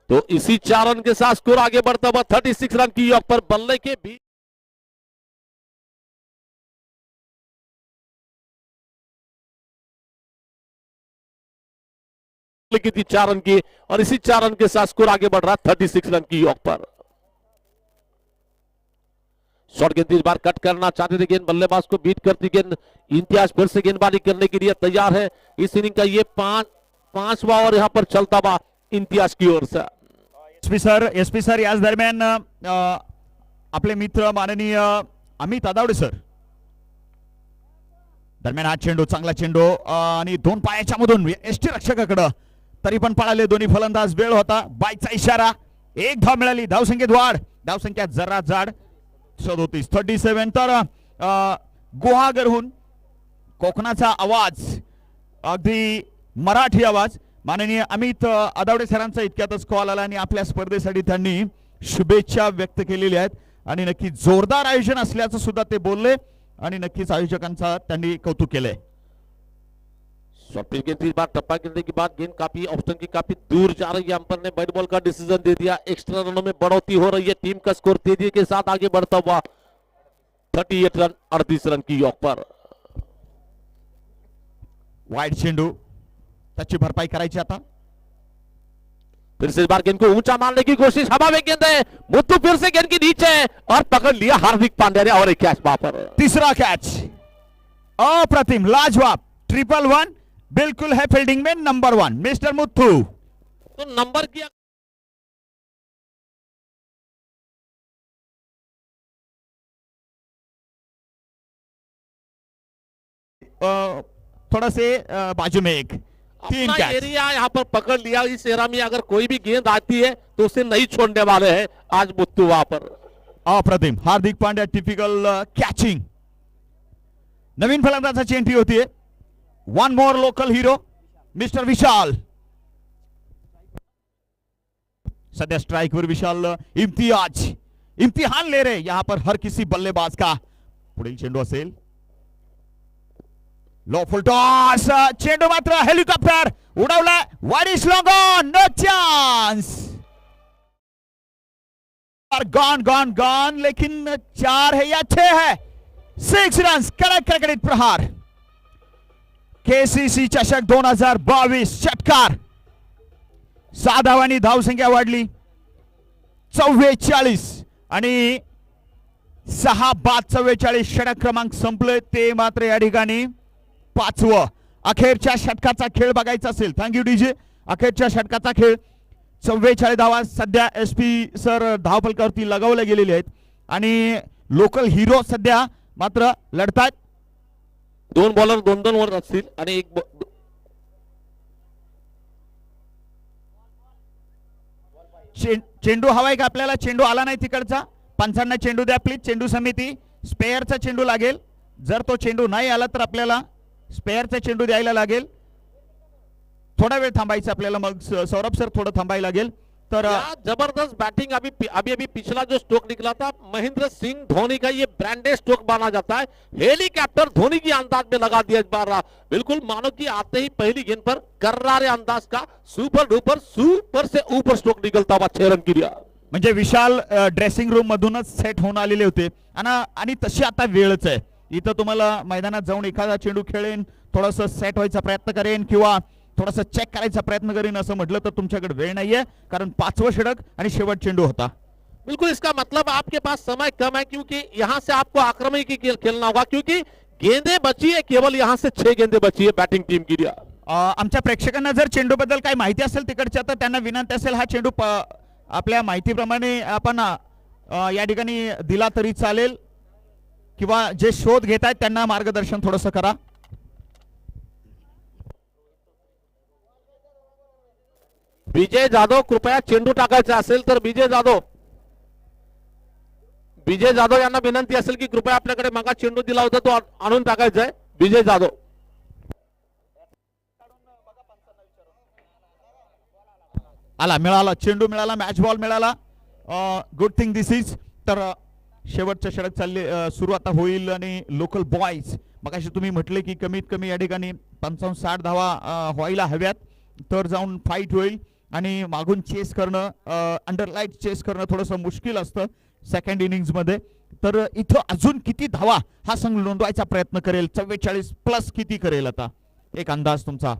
तो इसी 4 रन के साथ स्कोर आगे बढ़ता हुआ 36 रन की योग पर बल्ले के बीच की थी 4 रन की, और इसी 4 रन के साथ स्कोर आगे बढ़ रहा 36 रन की योग पर. शॉर्ट गेंद इस बार कट करना चाहते थे, गेंद बल्लेबाज को बीट करती गेंद. इम्तियाज फिर से गेंदबाजी करने के लिए तैयार है. इस इनिंग का ये पांचवा ओवर यहां पर चलता हुआ इम्तियाज की ओर से. एसपी सर याच दरम्यान आपले मित्र माननीय अमित आदावडे सर. दरम्यान हा चेंडू चांगला चेंडू आणि 2 पायाच्या मधून एसटी रक्षकाकडे, तरी पण पळाले दोन्ही फलंदाज. वेळ होता, बायचा इशारा. 1 धाव मिळाली. धावसंख्येत वाढ. धावसंख्या जरा जाड 37. तर गुहागरहून कोकणाचा आवाज, अगदी मराठी आवाज, माननीय अमित आदावडे सरांचा इतक्यातच कॉल आला आणि आपल्या स्पर्धेसाठी त्यांनी शुभेच्छा व्यक्त केलेल्या आहेत. आणि नक्की जोरदार आयोजन असल्याचं सुद्धा ते बोलले आणि नक्कीच आयोजकांचा त्यांनी कौतुक केलंय. शॉर्ट पिच गेंद इस बार टप्पा गिरने के बाद गेंद काफी ऑप्शन की काफी दूर जा रही है. अंपायर ने बैट बॉल का डिसीजन दे दिया. एक्स्ट्रा रनों में बढ़ोतरी हो रही है. टीम का स्कोर तेजी के साथ आगे बढ़ता हुआ 38 रन 38 रन की योग पर. वाइड चेंडू, त्याची भरपाई करायची आता. फिर से इस बार गेंद को ऊंचा मारने की कोशिश, हवा में गेंद है, मुत्तू फिर से गेंद की नीचे और पकड़ लिया हार्दिक पांड्या ने, और एक कैच वहां पर. तीसरा कैच अप्रतिम, लाजवाब. 111 बिल्कुल है फील्डिंग में नंबर 1 मिस्टर मुत्थू. तो नंबर की थोड़ा से बाजू में एक 3 अपना कैच. एरिया यहाँ पर पकड़ लिया. इस एरिया में अगर कोई भी गेंद आती है तो उसे नहीं छोड़ने वाले हैं आज मुत्तू वहां पर. अप्रतिम. Hardik Pandya typical catching. नवीन फलंदाजाची एंट्री होतीये. One more local hero mister Vishal. सध्या स्ट्राइक वर विशाल. इम्तिहान ले रहे यहां पर हर किसी बल्लेबाज का. पुढील चेंडू असेल. Low full toss. चेंडू मात्र हेलिकॉप्टर उडवला. Wide is long on. No chance. Gone gone gone. लेकिन 4 है या 6 है. 6 रन्स. कडकडीत प्रहार. केसीसी चषक 2022 षटकार. 6 धावांनी धावसंख्या वाढली 44 आणि 6 बाद 44. षटक क्रमांक संपले ते मात्र या ठिकाणी 5वं. अखेरच्या षटकाचा खेळ बघायचा असेल. Thank you DJ. अखेरच्या षटकाचा खेळ. 44 धावा सध्या SP सर धावफलकावरती लगावले गेलेले आहेत आणि लोकल हिरो सध्या मात्र लढतात. 2 बॉलर 2-2 वर असतील आणि एक चेंडू हवाय का आपल्याला. चेंडू आला नाही तिकडचा. पंचांना चेंडू द्या प्लीज. चेंडू समिती. स्पेअरचा चेंडू लागेल. जर तो चेंडू नाही आला तर आपल्याला स्पेअरचा चेंडू द्यायला लागेल. थोडा वेळ थांबायचं आपल्याला. मग सौरभ सर थोडं थांबायला लागेल. तर जबरदस्त बैटिंग. अभी पिछला जो स्ट्रोक निकला था महेंद्र सिंह धोनी का, ये ब्रांडेड स्ट्रोक माना जाता है. हेलीकॉप्टर धोनी की अंदाज में लगा दिया इस बार. बिल्कुल मानो कि आते ही पहली गेंद पर कर्रारे अंदाज का सुपर डुपर सुपर से ऊपर स्ट्रोक निकलता हुआ 6 रन किया. म्हणजे विशाल ड्रेसिंग रूम मधूनच सेट होऊन आलेले होते आणि तशी आता वेळच आहे. इथं तुम्हाला मैदानात जाऊन एखादा चेंडू खेळेन, थोडस सेट व्हायचा प्रयत्न करेन किंवा थोडासा चेक करायचा प्रयत्न करेन असं म्हटलं तर तुमच्याकडे वेळ नाहीये. कारण 5वं षटक आणि शेवट चेंडू होता. बिल्कुल इसका मतलब आपके पास समय कम है क्योंकि यहाँ से आपको आक्रामक की खेलना होगा क्योंकि गेंदे बची है केवल. यहाँ से 6 गेंदे बची है बैटिंग टीम की. आमच्या प्रेक्षकांना जर चेंडू बद्दल काही माहिती असेल तिकडच्या तर त्यांना विनंती असेल हा चेंडू आपल्या माहितीप्रमाणे आपण या ठिकाणी दिला तरी चालेल किंवा जे शोध घेत आहेत त्यांना मार्गदर्शन थोडंसं करा. विजय जाधव कृपया चेंडू टाकायचा असेल तर विजय जाधव यांना विनंती असेल की कृपया आपल्याकडे मागा चेंडू दिला होता तो आणून टाकायचा आहे. विजय जाधव. आला मिळाला चेंडू मिळाला. मॅच बॉल मिळाला. Good thing this is. तर शेवटचं षटक सुरू आता होईल आणि लोकल बॉयज मगाशी तुम्ही म्हटले की कमीत कमी या ठिकाणी 55-60 धावा व्हायला हव्यात तर जाऊन फाईट होईल आणि मागून चेस करणं अंडरलाईट चेस करणं थोडंसं मुश्किल असतं सेकंड इनिंग्स मध्ये. तर इथं अजून किती धावा हा संघ नोंदवायचा प्रयत्न करेल. 44 प्लस किती करेल आता एक अंदाज तुमचा.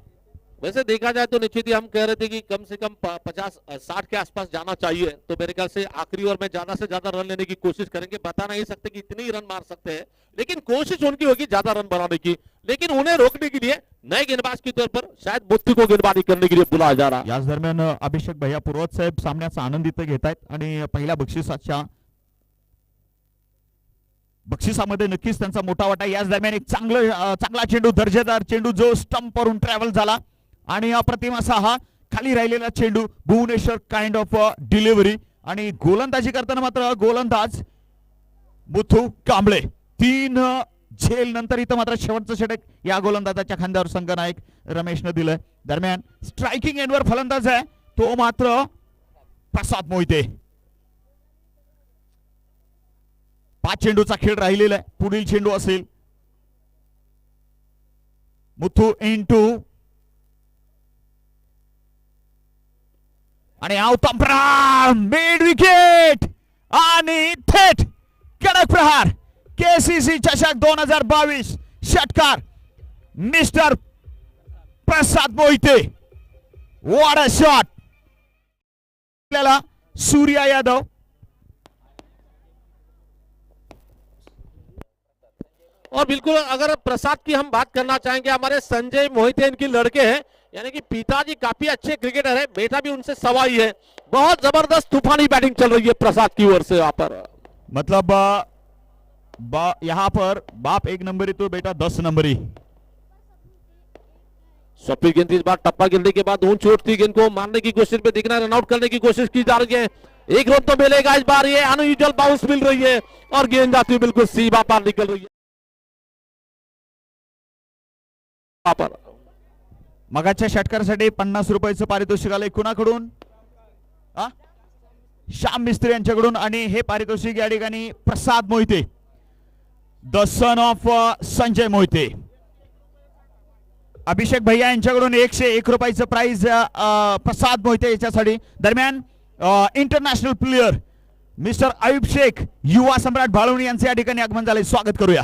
वैसे देखा जाए तो निश्चित ही हम कह रहे थे कि कम से कम 50-60 के आसपास जाना चाहिए. तो मेरे ख्याल से आखिरी ओवर में ज्यादा से ज्यादा रन लेने की कोशिश करेंगे. बता नहीं सकते कि इतने ही रन मार सकते हैं लेकिन कोशिश उनकी होगी ज्यादा रन बनाने की. लेकिन उन्हें रोकने के लिए नए गेंदबाज के तौर पर शायद बुत्ती को गेंदबाजी करने के लिए बुलाया जा रहा. याच दरम्यान अभिषेक भैया पुरोहित साहेब सामन्याचा आनंद इथं घेत आहेत आणि पहिल्या बक्षिसामध्ये नक्कीच त्यांचा मोठा वाटा. याच दरम्यान एक चांगला चेंडू दर्जेदार चेंडू जो स्टंप वरून ट्रॅव्हल झाला आणि अप्रतिम असा हा खाली राहिलेला चेंडू. भुवनेश्वर काइंड ऑफ डिलिव्हरी आणि गोलंदाजी करताना मात्र गोलंदाज मुथू कांबळे. 3 झेल नंतर इथं मात्र शेवटचं षटक या गोलंदाजाच्या खांद्यावर संघनायक रमेशनं दिलंय. दरम्यान स्ट्रायकिंग एंडवर फलंदाज आहे तो मात्र प्रसाद मोहिते. 5 चेंडूचा खेळ राहिलेला आहे. पुढील चेंडू असेल मुथू इंटू आणि आवतांपरा मिड विकेट आणि थेट कडक प्रहार. केसीसी चषक 2022 षटकार mister Prasad Mohite. What a shot. आपल्याला सूर्या यादव और बिल्कुल अगर प्रसाद की हम बात करना चाहेंगे हमारे संजय मोहिते इनके लड़के हैं यानी कि पिताजी काफी अच्छे क्रिकेटर है. बेटा भी उनसे सवाई है. बहुत जबरदस्त तूफानी बैटिंग चल रही है प्रसाद की ओर से. यहाँ पर मतलब यहाँ पर बाप 1 नंबरी तो बेटा 10 नंबरी. स्वप्निल गेंद इस बार टप्पा गिरने के बाद ऊंच उठती गेंद को मारने की कोशिश में दिख रहा है. रनआउट करने की कोशिश की जा रही है. एक रन तो मिलेगा इस बार, ये अनयूजुअल बाउंस मिल रही है और गेंद जाती हुई बिल्कुल सीमा पार निकल रही है। पर मगाच्या षटकारासाठी 50 रुपयाचं पारितोषिक आलंय कुणाकडून? श्याम मिस्त्री यांच्याकडून आणि हे पारितोषिक या ठिकाणी Prasad Mohite, the son of Sanjay Mohite, Abhishek भैया यांच्याकडून 101 रुपयाचं प्राइज प्रसाद मोहिते याच्यासाठी. दरम्यान international player mister Ayub Shaikh, Yuva Samrat Bhalwani यांचे या ठिकाणी आगमन झाले, स्वागत करूया.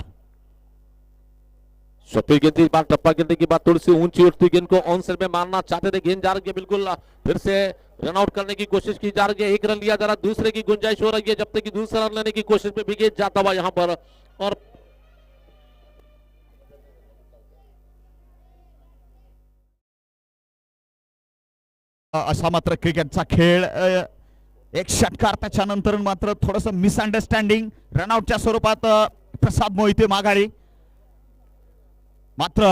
स्वप्न गेंद इस बार टप्पा गिरने की बात थोड़ी सी ऊंची उठती गेंद को ऑन साइड में मारना चाहते थे, गेंद जा रही है बिल्कुल फिर से रन आउट करने की कोशिश की जा रही है, एक रन लिया जा रहा, दूसरे की गुंजाइश हो रही है, जब तक कि दूसरा रन लेने की कोशिश में भी गेंद जाता हुआ यहाँ पर. और असा मात्र क्रिकेटचा खेळ. एक षटकार त्याच्यानंतर मात्र थोडस मिसअंडरस्टँडिंग, रनआउटच्या स्वरूपात प्रसाद मोहिते माघारी. मात्र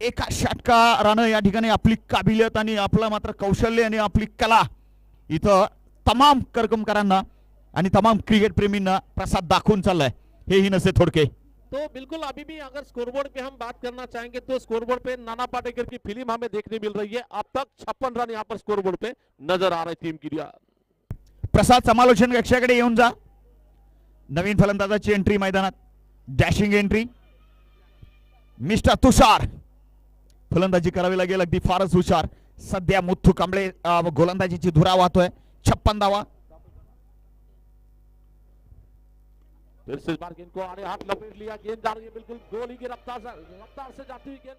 एका षटकारानं या ठिकाणी आपली काबिलियत आणि आपलं मात्र कौशल्य आणि आपली कला इथं तमाम करकमकरांना आणि तमाम क्रिकेट प्रेमींना प्रसाद दाखवून चाललाय. हेही नसे थोडके. तो बिल्कुल अभी भी अगर स्कोरबोर्ड पे हम बात करना चाहेंगे तो स्कोरबोर्ड पे नाना पाटेकर की फिल्म हमें देखने मिल रही है. अब तक 56 रन यहाँ पर स्कोरबोर्ड पे नजर आ रहे टीम की. प्रसाद समालोचन कक्षाकडे येऊन जा. नवीन फलंदाजाची एंट्री मैदानात, डॅशिंग एंट्री. मिस्टर तुषार फलंदाजी करावी लागेल, अगदी फारच हुशार. सध्या मुथ्थू कांबळे गोलंदाजीची धुरा वाहतोय. 56 धावा. फिर से इस बार गेंद को आड़े हाथ लपेट लिया, गेंद जा रही है बिल्कुल गोली की रफ्तार से जाती हुई गेंद.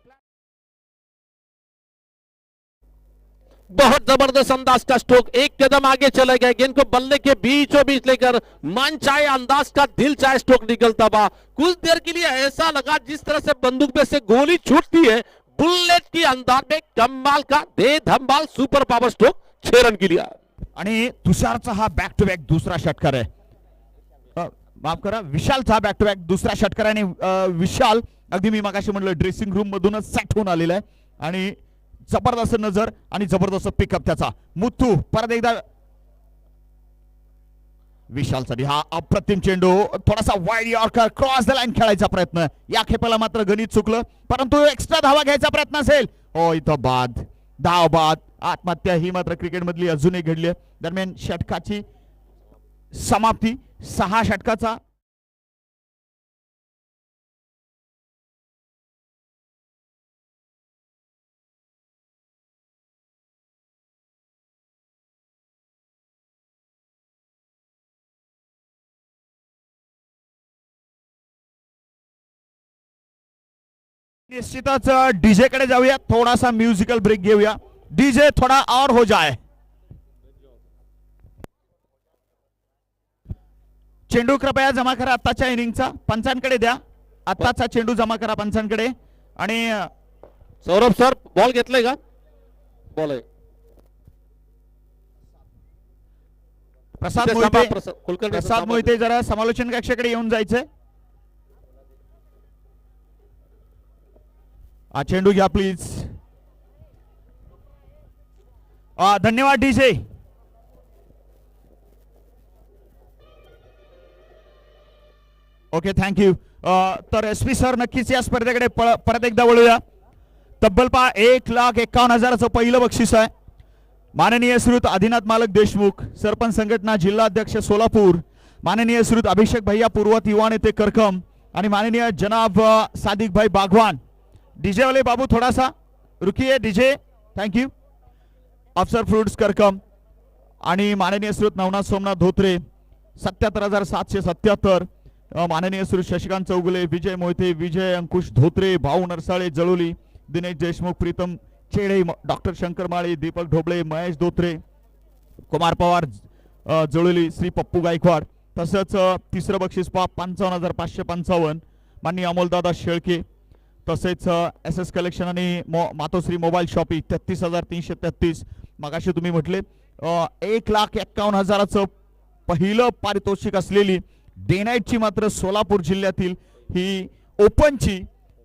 बहुत जबरदस्त अंदाज का स्ट्रोक, एक कदम आगे चले गए, गेंद को बल्ले के बीचों बीच लेकर मन चाहे अंदाज का दिल चाहे स्ट्रोक निकलता हुआ. कुछ देर के लिए ऐसा लगा जिस तरह से बंदूक में से गोली छूटती है, बुलेट की अंदाज में कमाल का दे धमाल सुपर पावर स्ट्रोक 6 रन के लिए. आणि तुषारचा हा बॅक टू बॅक दुसरा षटकार आहे. माफ करा, विशालचा बॅक टू बॅक दुसरा षटकार आहे. आणि विशाल अगदी मी मगाशी म्हणलं ड्रेसिंग रूम मधूनच सेट होऊन आलेला आहे आणि जबरदस्त नजर आणि जबरदस्त पिकअप त्याचा. मुथ्थू परत एकदा विशालसाठी हा अप्रतिम चेंडू, थोडासा wide yorker, cross the line खेळायचा प्रयत्न. या खेपेला मात्र गणित चुकलं, परंतु एक्स्ट्रा धावा घ्यायचा प्रयत्न असेल. हो, इथं बाद, धाव बाद. आत्महत्या ही मात्र क्रिकेट मधली अजूनही घडली. दरम्यान षटकाची समाप्ती 6 षटकाचा. निश्चितच डीजे कडे जाऊया, थोडासा म्युझिकल ब्रेक घेऊया. डीजे थोडा और हो जाए. चेंडू कृपया जमा करा आत्ताच्या इनिंगचा, पंचांकडे द्या. आत्ताचा चेंडू जमा करा पंचांकडे. आणि सौरभ सर बॉल घेतलाय का? बॉल आहे. प्रसाद मोहिते, प्रसाद मोहिते जरा समालोचन कक्षाकडे येऊन जायचंय. हा चेंडू घ्या प्लीज. धन्यवाद डीजे. Okay, thank you. तर एस पी सर नक्कीच या स्पर्धेकडे परत एकदा वळूया. तब्बल 1,51,000चं पहिलं बक्षीस आहे. माननीय श्रीयुत आदिनाथ मालक देशमुख, सरपंच संघटना जिल्हाध्यक्ष सोलापूर, माननीय श्रीयुत अभिषेक भैया पूर्वत युवा नेते करकम आणि माननीय जनाब सादिक भाई बागवान. डीजे वाले बाबू थोड़ा सा रुकिए. DJ, thank you. अफसर फ्रूट्स करकम आणि माननीय श्रीयुत नवनाथ सोमनाथ धोत्रे 77,777. माननीय श्री शशिकांत चौगुले, विजय मोहिते, विजय अंकुश धोत्रे, भाऊ नरसाळे जळोली, दिनेश देशमुख, प्रीतम चेडे, डॉक्टर शंकर माळी, दीपक ढोबळे, महेश धोत्रे, कुमार पवार जळोली, श्री पप्पू गायकवाड. तसंच तिसरं बक्षीस 55,555 माननीय अमोलदादा शेळके. तसेच एस एस कलेक्शन आणि मातोश्री मोबाईल शॉपी 33,333. मगाशी तुम्ही म्हटले 1,51,000चं पहिलं पारितोषिक असलेली डे नाईटची मात्र सोलापूर जिल्ह्यातील ही ओपनची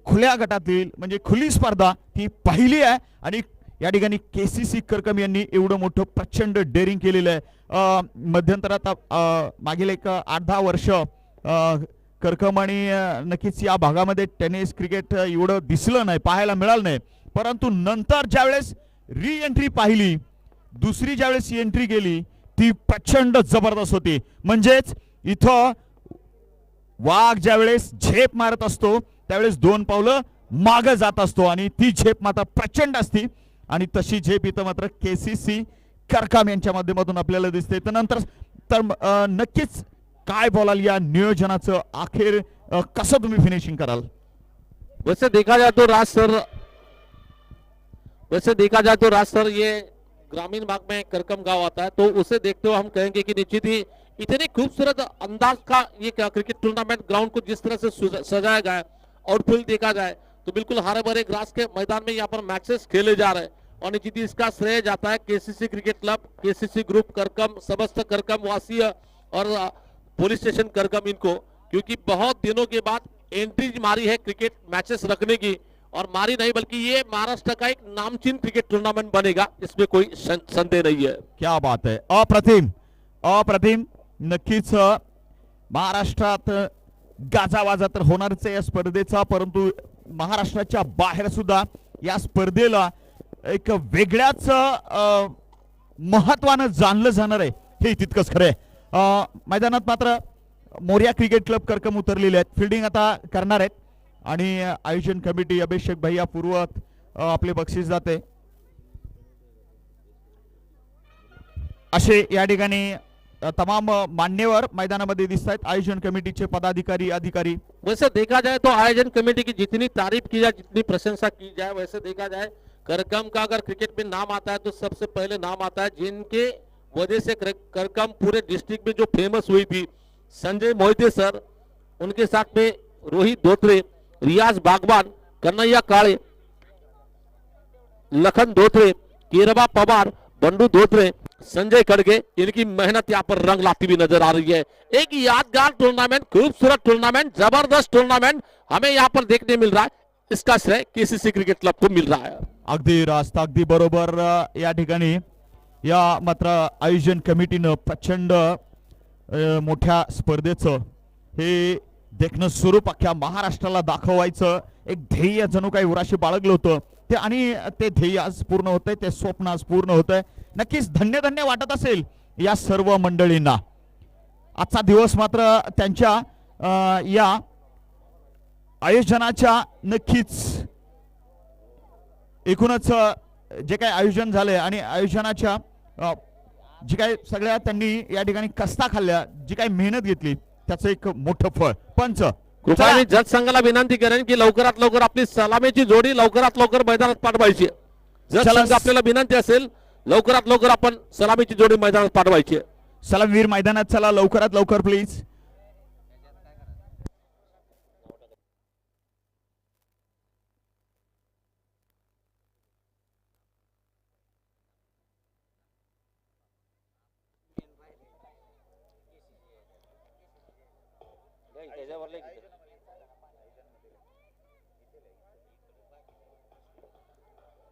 खुल्या गटातील म्हणजे खुली स्पर्धा ती पहिली आहे आणि या ठिकाणी केसीसी करकम यांनी एवढं मोठं प्रचंड डेअरिंग केलेलं आहे. मध्यंतरात मागील एक 8-10 वर्ष करकम आणि नक्कीच या भागामध्ये टेनिस क्रिकेट एवढं दिसलं नाही, पाहायला मिळालं नाही. परंतु नंतर ज्यावेळेस री एंट्री पाहिली, दुसरी ज्यावेळेस एंट्री गेली ती प्रचंड जबरदस्त होती. म्हणजेच इथं वाघ ज्यावेळेस झेप मारत असतो त्यावेळेस 2 पावलं मागे जात असतो आणि ती झेप मात्र प्रचंड असती आणि तशी झेप इथं मात्र केसीसी करकम यांच्या माध्यमातून आपल्याला दिसते. तर नंतर तर नक्कीच काय बोलाल या नियोजनाचं, अखेर कसं तुम्ही फिनिशिंग कराल? वैसे देखा जाए तो राज सर ये ग्रामीण भाग में करकम गांव आता है, तो उसे देखते हुए हम कहेंगे कि निश्चित ही इतने खूबसूरत अंदाज का ये क्रिकेट टूर्नामेंट ग्राउंड को जिस तरह से सजाया गया है, आउटफील्ड देखा जाए तो बिल्कुल हरे भरे ग्रास के मैदान में यहाँ पर मैचेस खेले जा रहे हैं और निश्चित ही इसका श्रेय जाता है KCC cricket club, KCC group Karkam, समस्त करकम वासी और पुलिस स्टेशन करकम इनको, क्योंकि बहुत दिनों के बाद एंट्री मारी है क्रिकेट मैचेस रखने की, और मारी नहीं बल्कि ये महाराष्ट्र का एक नामचीन क्रिकेट टूर्नामेंट बनेगा, इसमें कोई संदेह नहीं है. क्या बात है, अप्रतिम अप्रतिम. नक्कीच महाराष्ट्रात गाजावाजा तर होणारच आहे या स्पर्धेचा, परंतु महाराष्ट्राच्या बाहेर सुद्धा या स्पर्धेला एक वेगळ्याच महत्वानं जाणलं जाणार आहे, हे तितकंच खरं आहे. मैदानात मात्र मोर्या क्रिकेट क्लब करकम उतरलेले आहेत, फिल्डिंग आता करणार आहेत आणि आयोजन कमिटी अभिषेक भैया पूर्वत आपले बक्षीस जाते. असे या ठिकाणी तमाम मान्यवर मैदानामध्ये दिसत आहेत, आयोजन कमिटीचे पदाधिकारी अधिकारी. वैसे देखा जाए तो आयोजन कमेटी की जितनी तारीफ की जाए, जितनी प्रशंसा की जाए, वैसे देखा जाए करकम का अगर क्रिकेट में नाम आता है तो सबसे पहले नाम आता है जिनके वजह से करकम पूरे डिस्ट्रिक्ट में जो फेमस हुई थी, संजय मोहिते सर, उनके साथ में रोहित धोत्रे, रियाज बागवान, कन्हैया काळे, लखन धोत्रे, केरबा पवार, बंडू धोत्रे, संजय खड़गे, इनकी मेहनत यहाँ पर रंग लाती हुई नजर आ रही है. एक यादगार टूर्नामेंट, खूबसूरत टूर्नामेंट, जबरदस्त टूर्नामेंट हमें यहाँ पर देखने मिल रहा है. इसका श्रेय केसीसी क्रिकेट क्लब को मिल रहा है. अगदी रास्त, अगदी बरोबर. या ठिकाणी या मात्र आयोजन कमिटीनं प्रचंड मोठ्या स्पर्धेचं हे देखणं स्वरूप अख्ख्या महाराष्ट्राला दाखवायचं एक ध्येय जणू काही उराशी बाळगलं होतं ते, आणि ते ध्येय आज पूर्ण होतंय, ते स्वप्न आज पूर्ण होतंय. नक्कीच धन्य धन्य वाटत असेल या सर्व मंडळींना. आजचा दिवस मात्र त्यांच्या या आयोजनाच्या नक्कीच एकूणच जे काही आयोजन झाले आणि आयोजनाच्या जी काही सगळ्या त्यांनी या ठिकाणी कष्टा खाल्ल्या, जी काही मेहनत घेतली त्याचं एक मोठं फळ. पंच कृपया जज संघाला विनंती करेन की लवकरात लवकर आपली सलामीची जोडी लवकरात लवकर मैदानात पाठवायची. जज संघ आपल्याला विनंती असेल लवकरात लवकर आपण सलामीची जोडी मैदानात पाठवायची. सलामवीर मैदानात चला लवकरात लवकर प्लीज.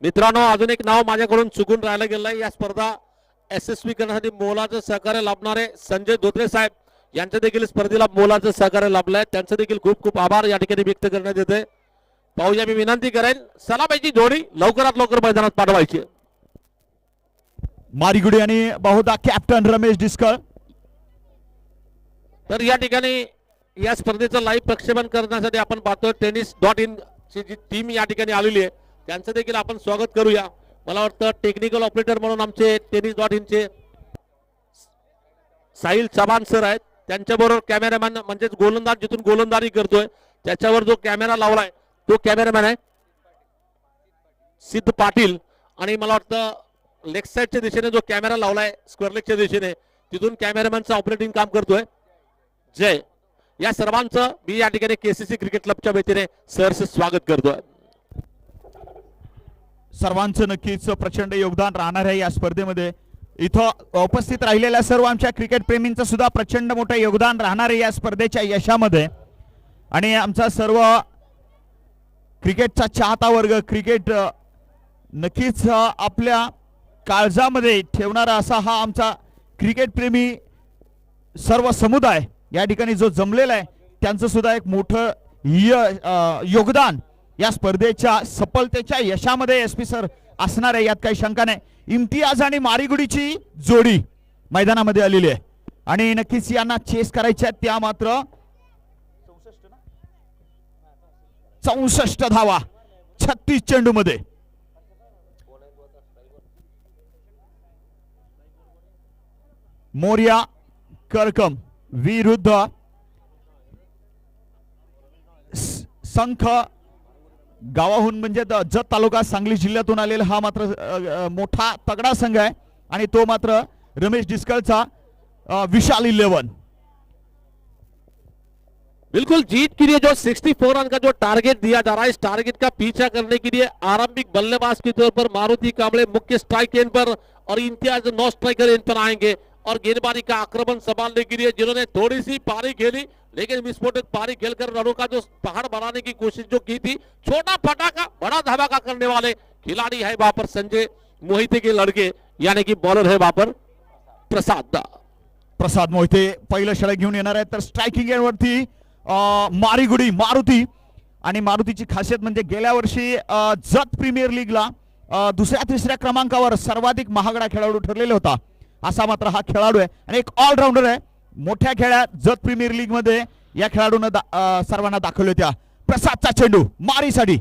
मित्रांनो, अजून एक नाव माझ्याकडून चुकून राहिलं गेलंय. या स्पर्धा यशस्वी करण्यासाठी मोलाचं सहकार्य लाभणारे संजय धोत्रे साहेब यांच्या देखील स्पर्धेला मोलाचं सहकार्य लाभलंय, त्यांचं देखील खूप खूप आभार या ठिकाणी व्यक्त करण्यात येते. पाहूया, मी विनंती करेन सलामीची जोडी लवकरात लवकर मैदानात पाठवायची. मारिगुडी आणि बहुधा कॅप्टन रमेश डिस्कळ. तर या ठिकाणी या स्पर्धेचं लाईव्ह प्रक्षेपण करण्यासाठी आपण पाहतोय tennis.in ची जी टीम या ठिकाणी आलेली आहे त्यांचं देखील आपण स्वागत करूया. मला वाटतं टेक्निकल ऑपरेटर म्हणून आमचे tennis.in चे साहिल चव्हाण सर आहेत, त्यांच्याबरोबर कॅमेरामॅन म्हणजेच गोलंदाज जिथून गोलंदाजी करतोय त्याच्यावर जो कॅमेरा लावलाय तो कॅमेरामॅन आहे सिद्ध पाटील, आणि मला वाटतं लेग साइडच्या दिशेने जो कॅमेरा लावलाय स्क्वेअर लेगच्या दिशेने तिथून कॅमेरामॅनचं ऑपरेटिंग काम करतोय जय. या सर्वांचं मी या ठिकाणी केसीसी क्रिकेट क्लबच्या वतीने सहर्ष स्वागत करतोय. सर्वांचं नक्कीच प्रचंड योगदान राहणार आहे या स्पर्धेमध्ये. इथं उपस्थित राहिलेल्या सर्व आमच्या क्रिकेट प्रेमींचं सुद्धा प्रचंड मोठं योगदान राहणार आहे या स्पर्धेच्या यशामध्ये. आणि आमचा सर्व क्रिकेटचा चाहता वर्ग, क्रिकेट नक्कीच आपल्या काळजामध्ये ठेवणारा असा हा आमचा क्रिकेट प्रेमी सर्व समुदाय या ठिकाणी जो जमलेला आहे, त्यांचं सुद्धा एक मोठं योगदान या स्पर्धेच्या सफलतेच्या यशामध्ये एस पी सर असणार आहे, यात काही शंका नाही. इम्तियाज आणि मारिगुडीची जोडी मैदानामध्ये आलेली आहे आणि नक्कीच यांना चेस करायच्या त्या मात्र 64 धावा 36 चेंडू मध्ये. मोर्या करकम विरुद्ध संख गावाहून म्हणजे जत तालुका सांगली जिल्ह्यातून आलेला हा मात्र मोठा तगडा संघ आहे आणि तो मात्र रमेश डिस्कलचा विशाल 11. बिल्कुल जीत के लिए जो 64 रन का जो टारगेट दिया जा रहा है, इस टारगेट का पीछा करने के लिए आरंभिक बल्लेबाज के तौर पर मारुति कांबळे मुख्य स्ट्राइक एंड पर और इम्तियाज नौ स्ट्राइकर एंड पर आएंगे और गेंदबाजी का आक्रमण संभालने के लिए जिन्होंने थोड़ी सी पारी खेली लेकिन विस्फोटक पारी खेलकर रनों का जो पहाड़ बनाने की कोशिश जो की थी, छोटा फटाका बड़ा धमाका करने वाले खिलाड़ी है वहां पर संजय मोहिते के लड़के, यानी कि बॉलर है वहां पर प्रसाद मोहिते पहिलं षटक घेऊन येणार आहे. तर स्ट्रायकिंग एंड वरती मारिगुडी मारुती आणि मारुतीची खासियत म्हणजे गेल्या वर्षी जत प्रीमियर लीगला दुसऱ्या तिसऱ्या क्रमांकावर सर्वाधिक महागडा खेळाडू ठरलेला होता, असा मात्र हा खेळाडू आहे आणि एक ऑलराऊंडर आहे. मोठ्या खेळात जत प्रीमियर लीग मध्ये या खेळाडूने सर्वांना दाखवले होत्या. प्रसादचा चेंडू मारीसाठी.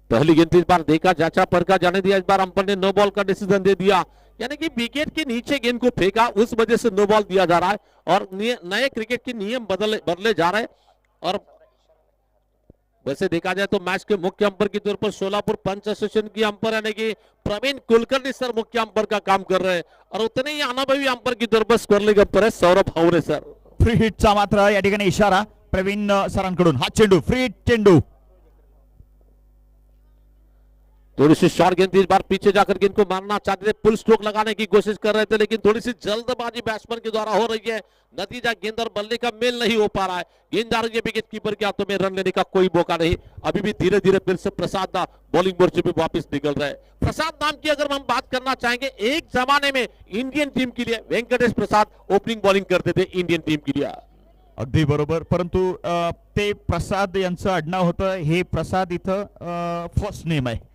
पहली गेंद इस बार देखा जाचा पर का जाने दिया, इस बार अंपायर ने नो बॉल का डिसीजन दे दिया, यानी कि विकेट के नीचे गेंद को फेंका, उस वजह से नो बॉल दिया जा रहा है और नए क्रिकेट के नियम बदले जा रहे हैं. और वैसे देखा जाए तो मैच के मुख्य अंपायर के तौर पर सोलापुर पंच एसोसिएशन की अंपायर यानी कि प्रवीण कुलकर्णी सर मुख्य अंपायर का काम कर रहे हैं और उतने ही अनुभवी अंपायर की तौर पर स्क्वेअर लेग अंपायर है सौरभ हावरे सर. फ्री हिटचा मात्र या ठिकाणी इशारा प्रवीण सरांकडून. हा चेंडू फ्री हिट चेंडू. थोड़ी सी शॉर्ट गेंद इस बार पीछे जाकर गेंद को मारना चाहते थे, फुल स्ट्रोक लगाने की कोशिश कर रहे थे लेकिन थोड़ी सी जल्दबाजी बैट्समैन के द्वारा हो रही है, नतीजा गेंद और बल्ले का मेल नहीं हो पा रहा है. गेंद आ रही है विकेट कीपर के हाथों में, रन लेने का कोई मौका नहीं. अभी भी धीरे धीरे फिर से प्रसाद बॉलिंग मोर्चे पे वापस निकल रहे हैं. प्रसाद नाम की अगर हम बात करना चाहेंगे, एक जमाने में इंडियन टीम के लिए वेंकटेश प्रसाद ओपनिंग बॉलिंग करते थे इंडियन टीम के लिए. अगदी बरोबर, परंतु ते प्रसाद यांचं आडनाव होतं, हे प्रसाद इथं फर्स्ट नेम आहे.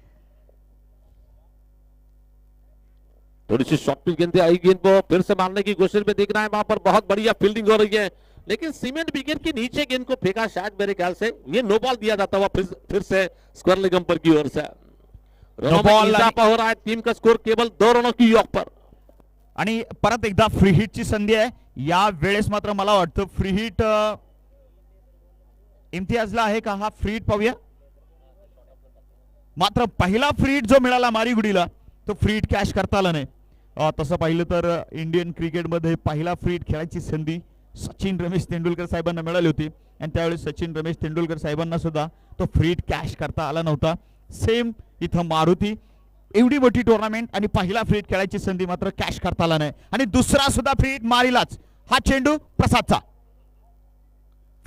थोड़ी सी शॉर्ट पिच गेंद आई, गेंद को फिर से मारने की कोशिश में दिख रहा है, वहां पर बहुत बढ़िया फील्डिंग हो रही है लेकिन सीमेंट विकेट के नीचे गेंद को फेंका, शायद मेरे ख्याल से ये नो बॉल दिया जाता हुआ फिर से स्क्वायर लेग अंपायर की ओर से. रनों में इजाफा हो रहा है, टीम का स्कोर केवल 2 रनों की योग पर. आणि परत एकदा फ्री हिटची संधी आहे. या वेळेस मात्र मला वाटतं फ्री हिट इम्तियाजला आहे का, हा फ्री हिट पाहूया. मात्र पहिला फ्री हिट जो मिळाला मारिगुडीला तो फ्री हिट कॅश करता आला नाही. तसं पाहिलं तर इंडियन क्रिकेटमध्ये पहिला फ्री हिट खेळायची संधी सचिन रमेश तेंडुलकर साहेबांना मिळाली होती आणि त्यावेळेस सचिन रमेश तेंडुलकर साहेबांना सुद्धा तो फ्री हिट कॅश करता आला नव्हता. सेम इथं मारुती, एवढी मोठी टुर्नामेंट आणि पहिला फ्री हिट खेळायची संधी मात्र कॅश करता आला नाही आणि दुसरा सुद्धा फ्री हिट मारीलाच. हा चेंडू प्रसादचा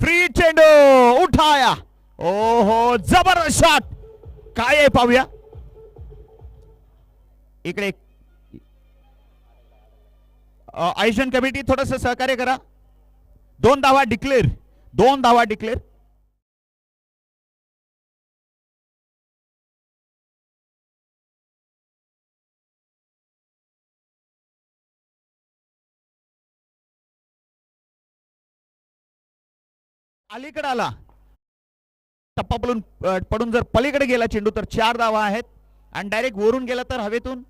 फ्री हिट चेंडू उठाया. ओहो जबरदस्त शॉट, काय आहे पाहूया. इकडे आयोजन कमिटी थोडस सहकार्य करा. 2 धावा डिक्लेअर, 2 धावा डिक्लेअर. अलीकडे आला, टप्पा पडून जर पलीकडे गेला चेंडू तर 4 धावा आहेत आणि डायरेक्ट वरून गेला तर हवेतून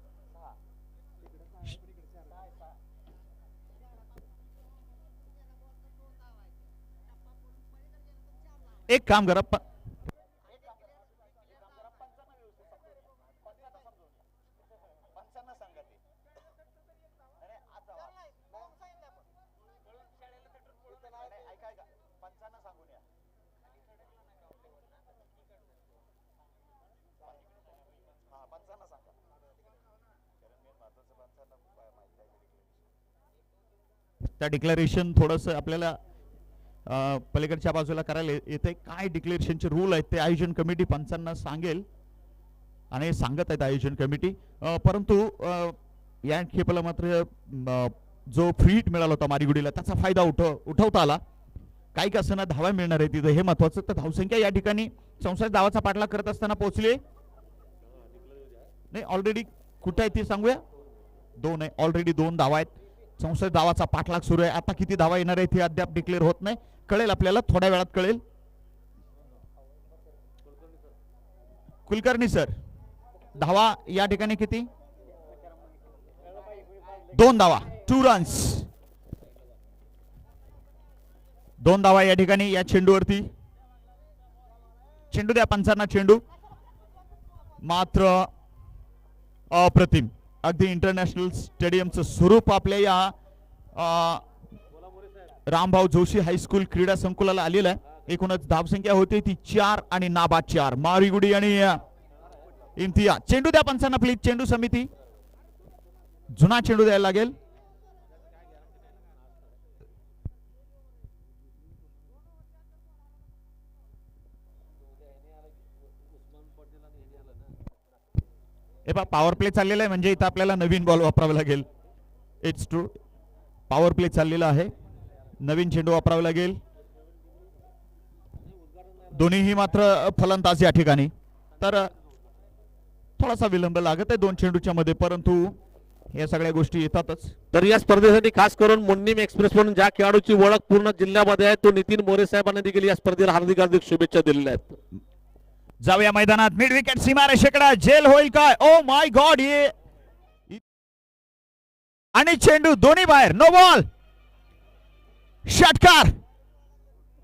एक काम करा. त्या डिक्लेरेशन थोडस आपल्याला पलीकडच्या बाजूला करायला येते. काय डिक्लेरेशनचे रूल आहेत ते आयोजन कमिटी पंचांना सांगेल. आणि सांगत आहेत आयोजन कमिटी. परंतु या खेपेला मात्र जो फ्री हिट मिळाला होता मारिगुडीला त्याचा फायदा उठवता आला. काही का असताना धावा मिळणार आहे तिथं, हे महत्वाचं. तर धावसंख्या या ठिकाणी 64 धावाचा पाठलाग करत असताना पोहोचले नाही. ऑलरेडी कुठे आहे ते सांगूया. 2 आहे, ऑलरेडी 2 धावा आहेत. 64 धावाचा पाठलाग सुरू आहे. आता किती धावा येणार आहेत हे अद्याप डिक्लेअर होत नाही. कळेल आपल्याला, थोड्या वेळात कळेल. कुलकर्णी सर, धावा या ठिकाणी किती? 2 धावा, 2 रन्स. 2 धावा या ठिकाणी या चेंडूवरती. चेंडू द्या पंचांना, चेंडू मात्र अप्रतिम. अगदी इंटरनॅशनल स्टेडियमचं स्वरूप आपल्या या रामभाऊ जोशी हायस्कूल क्रीडा संकुलाला आलेलं आहे. एकूणच धावसंख्या होती ती 4 आणि नाबाद 4. मारिगुडी आणि इम्तियाज. चेंडू द्या पंचांना प्लीज. चेंडू समिती, जुना चेंडू द्यायला लागेल. हे पहा, पॉवर प्ले चाललेला आहे म्हणजे इथं आपल्याला नवीन बॉल वापरावा लागेल. इट्स ट्रू, पॉवर प्ले चाललेला आहे, नवीन चेंडू वापरावा लागेल. दोन्हीही मात्र फलंदाज या ठिकाणी. तर थोडासा विलंब लागत आहे 2 चेंडूच्या मध्ये, परंतु या सगळ्या गोष्टी येतातच. तर या स्पर्धेसाठी खास करून मुन्नीम एक्सप्रेस म्हणून ज्या खेळाडूची ओळख पूर्ण जिल्ह्यामध्ये आहे तो नितीन मोरे साहेबांनी देखील या स्पर्धेला हार्दिक हार्दिक शुभेच्छा दिलेल्या आहेत. जाऊया मैदानात. मिड विकेट सीमारेषेकडे झेल होईल काय? Oh my God. ये आणि चेंडू दोन्ही बाहेर. नो बॉल, षटकार.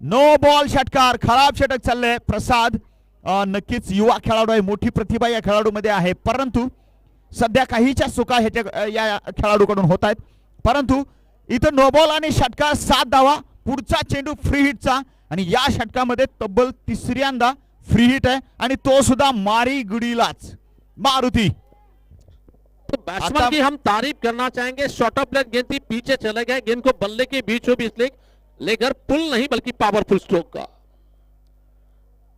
नो बॉल, षटकार. खराब षटक चाललंय. प्रसाद नक्कीच युवा खेळाडू आहे, मोठी प्रतिभा या खेळाडूमध्ये आहे, परंतु सध्या काहीच्या चुका ह्याच्या या खेळाडूकडून होत आहेत. परंतु इथं नो बॉल आणि षटकार, 7 धावा. पुढचा चेंडू फ्री हिटचा आणि या षटकामध्ये तब्बल 3ऱ्यांदा फ्री हिट है आणि तो सुद्धा मारिगुडीलाच. मारुति, तो बैट्समैन की हम तारीफ करना चाहेंगे. शॉर्ट ऑफ लेग गेंद थी, पीछे चले गए, गेंद को बल्ले के बीचों बीच लेकर पुल नहीं बल्कि पावरफुल स्ट्रोक का.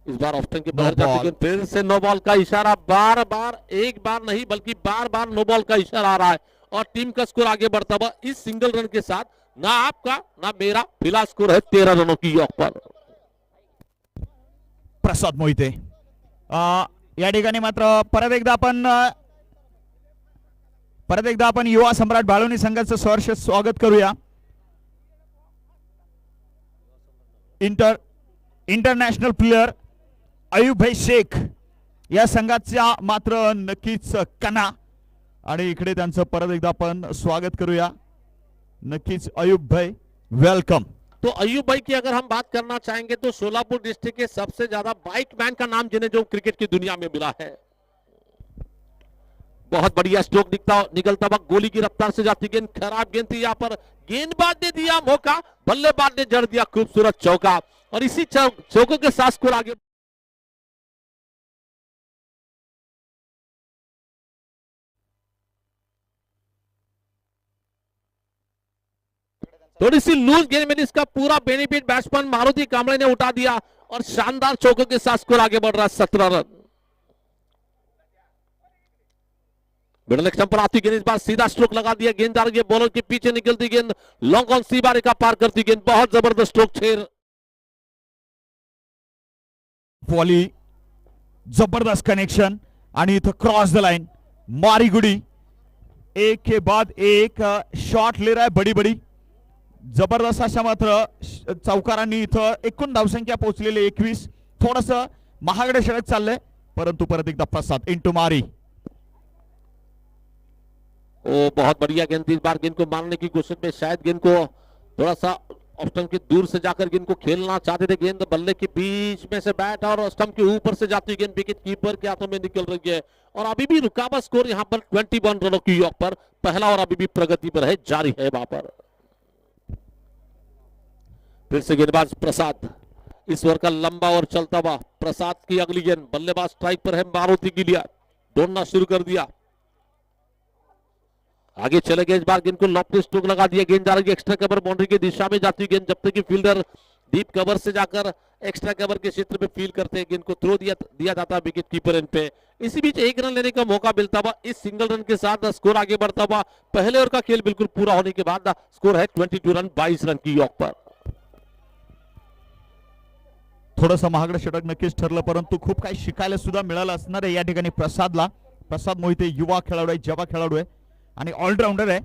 इस बार ऑप्शन के बाहर जाती गेंद, फिर से नो बॉल का इशारा. बार बार, एक बार नहीं बल्कि बार बार नो बॉल का इशारा आ रहा है और टीम का स्कोर आगे बढ़ता हुआ इस सिंगल रन के साथ. ना आपका ना मेरा, फिलहाल स्कोर है 13 रनों की योग पर. प्रसाद मोहिते या ठिकाणी मात्र परत एकदा आपण युवा सम्राट बाळवणी संघाचं सहर्ष स्वागत करूया. इंटरनॅशनल प्लेयर अयूब भाई शेख या संघाचा मात्र नक्कीच कणा, आणि इकडे त्यांचं परत एकदा आपण स्वागत करूया. नक्कीच अयूब भाई, वेलकम. तो अयूब भाई की अगर हम बात करना चाहेंगे तो सोलापुर डिस्ट्रिक्ट के सबसे ज्यादा बाइक मैन का नाम जिन्हें जो क्रिकेट की दुनिया में मिला है. बहुत बढ़िया स्ट्रोक निकलता हुआ, गोली की रफ्तार से जाती गेंद. खराब गेंद थी, यहाँ पर गेंदबाज ने दिया मौका, बल्लेबाज ने जड़ दिया खूबसूरत चौका और इसी चौकों के साथ स्कोर आगे. थोड़ी सी लूज गेंद में इसका पूरा बेनिफिट बैट्समैन मारुति कांबळे ने उठा दिया और शानदार चौकों के साथ स्कोर आगे बढ़ रहा है 17 रन. मिडल स्टंप पर आती गेंद, इस बार सीधा स्ट्रोक लगा दिया, गेंद जा रही है बॉलर के पीछे, निकलती गेंद लॉन्ग ऑन सी बार का पार करती गेंद. बहुत जबरदस्त स्ट्रोक. 6 वॉली, जबरदस्त कनेक्शन आणि इथं क्रॉस द लाइन. मारिगुडी एक के बाद एक शॉट ले रहा है बड़ी बड़ी. जबरदस्त अशा मात्र चौकारांनी इथं एकूण धावसंख्या पोहोचलेली 21. थोडस महागडे षटक चाललंय, परंतु परत एकदा प्रसाद इंटू मारी. ओ बहुत बढ़िया गेंद थी. इस बार गेंद को मारने की कोशिश में शायद गेंद को थोड़ा सा ऑफ स्टंप के दूर से जाकर गेंद को खेलना चाहते थे. गेंद बल्ले के बीच में से बैट और स्टंप के ऊपर से जाती गेंद विकेट कीपर के हाथों में निकल रही है और अभी भी रुका हुआ स्कोर यहाँ पर 21 रनों की योग पर. पहला और अभी भी प्रगति पर है, जारी है वहां पर. फिर से गेंदबाज प्रसाद, इस ओवर का लंबा और चलता हुआ प्रसाद की अगली गेंद. बल्लेबाज स्ट्राइक पर है, मारुति की लिया, दौड़ना शुरू कर दिया, आगे चले गए. इस बार गेंद को लॉफ्ट स्ट्रोक लगा दिया, गेंद जा रही है एक्स्ट्रा कवर बाउंड्री की दिशा में जाती गेंद. जब तक कि फील्डर डीप कवर से जाकर एक्स्ट्रा कवर के क्षेत्र में फील करते हैं, गेंद को थ्रो दिया जाता है विकेट कीपर एंड पे. इसी बीच एक रन लेने का मौका मिलता हुआ इस सिंगल रन के साथ स्कोर आगे बढ़ता हुआ पहले ओवर का खेल बिल्कुल पूरा होने के बाद स्कोर है 22 रन 22 रन की योग पर। थोडंसं महागडं षटक नक्कीच ठरलं, परंतु खूप काही शिकायला सुद्धा मिळालं असणार आहे या ठिकाणी प्रसादला. प्रसाद मोहिते युवा खेळाडू आहे, जवा खेळाडू आहे आणि ऑलराऊंडर आहे.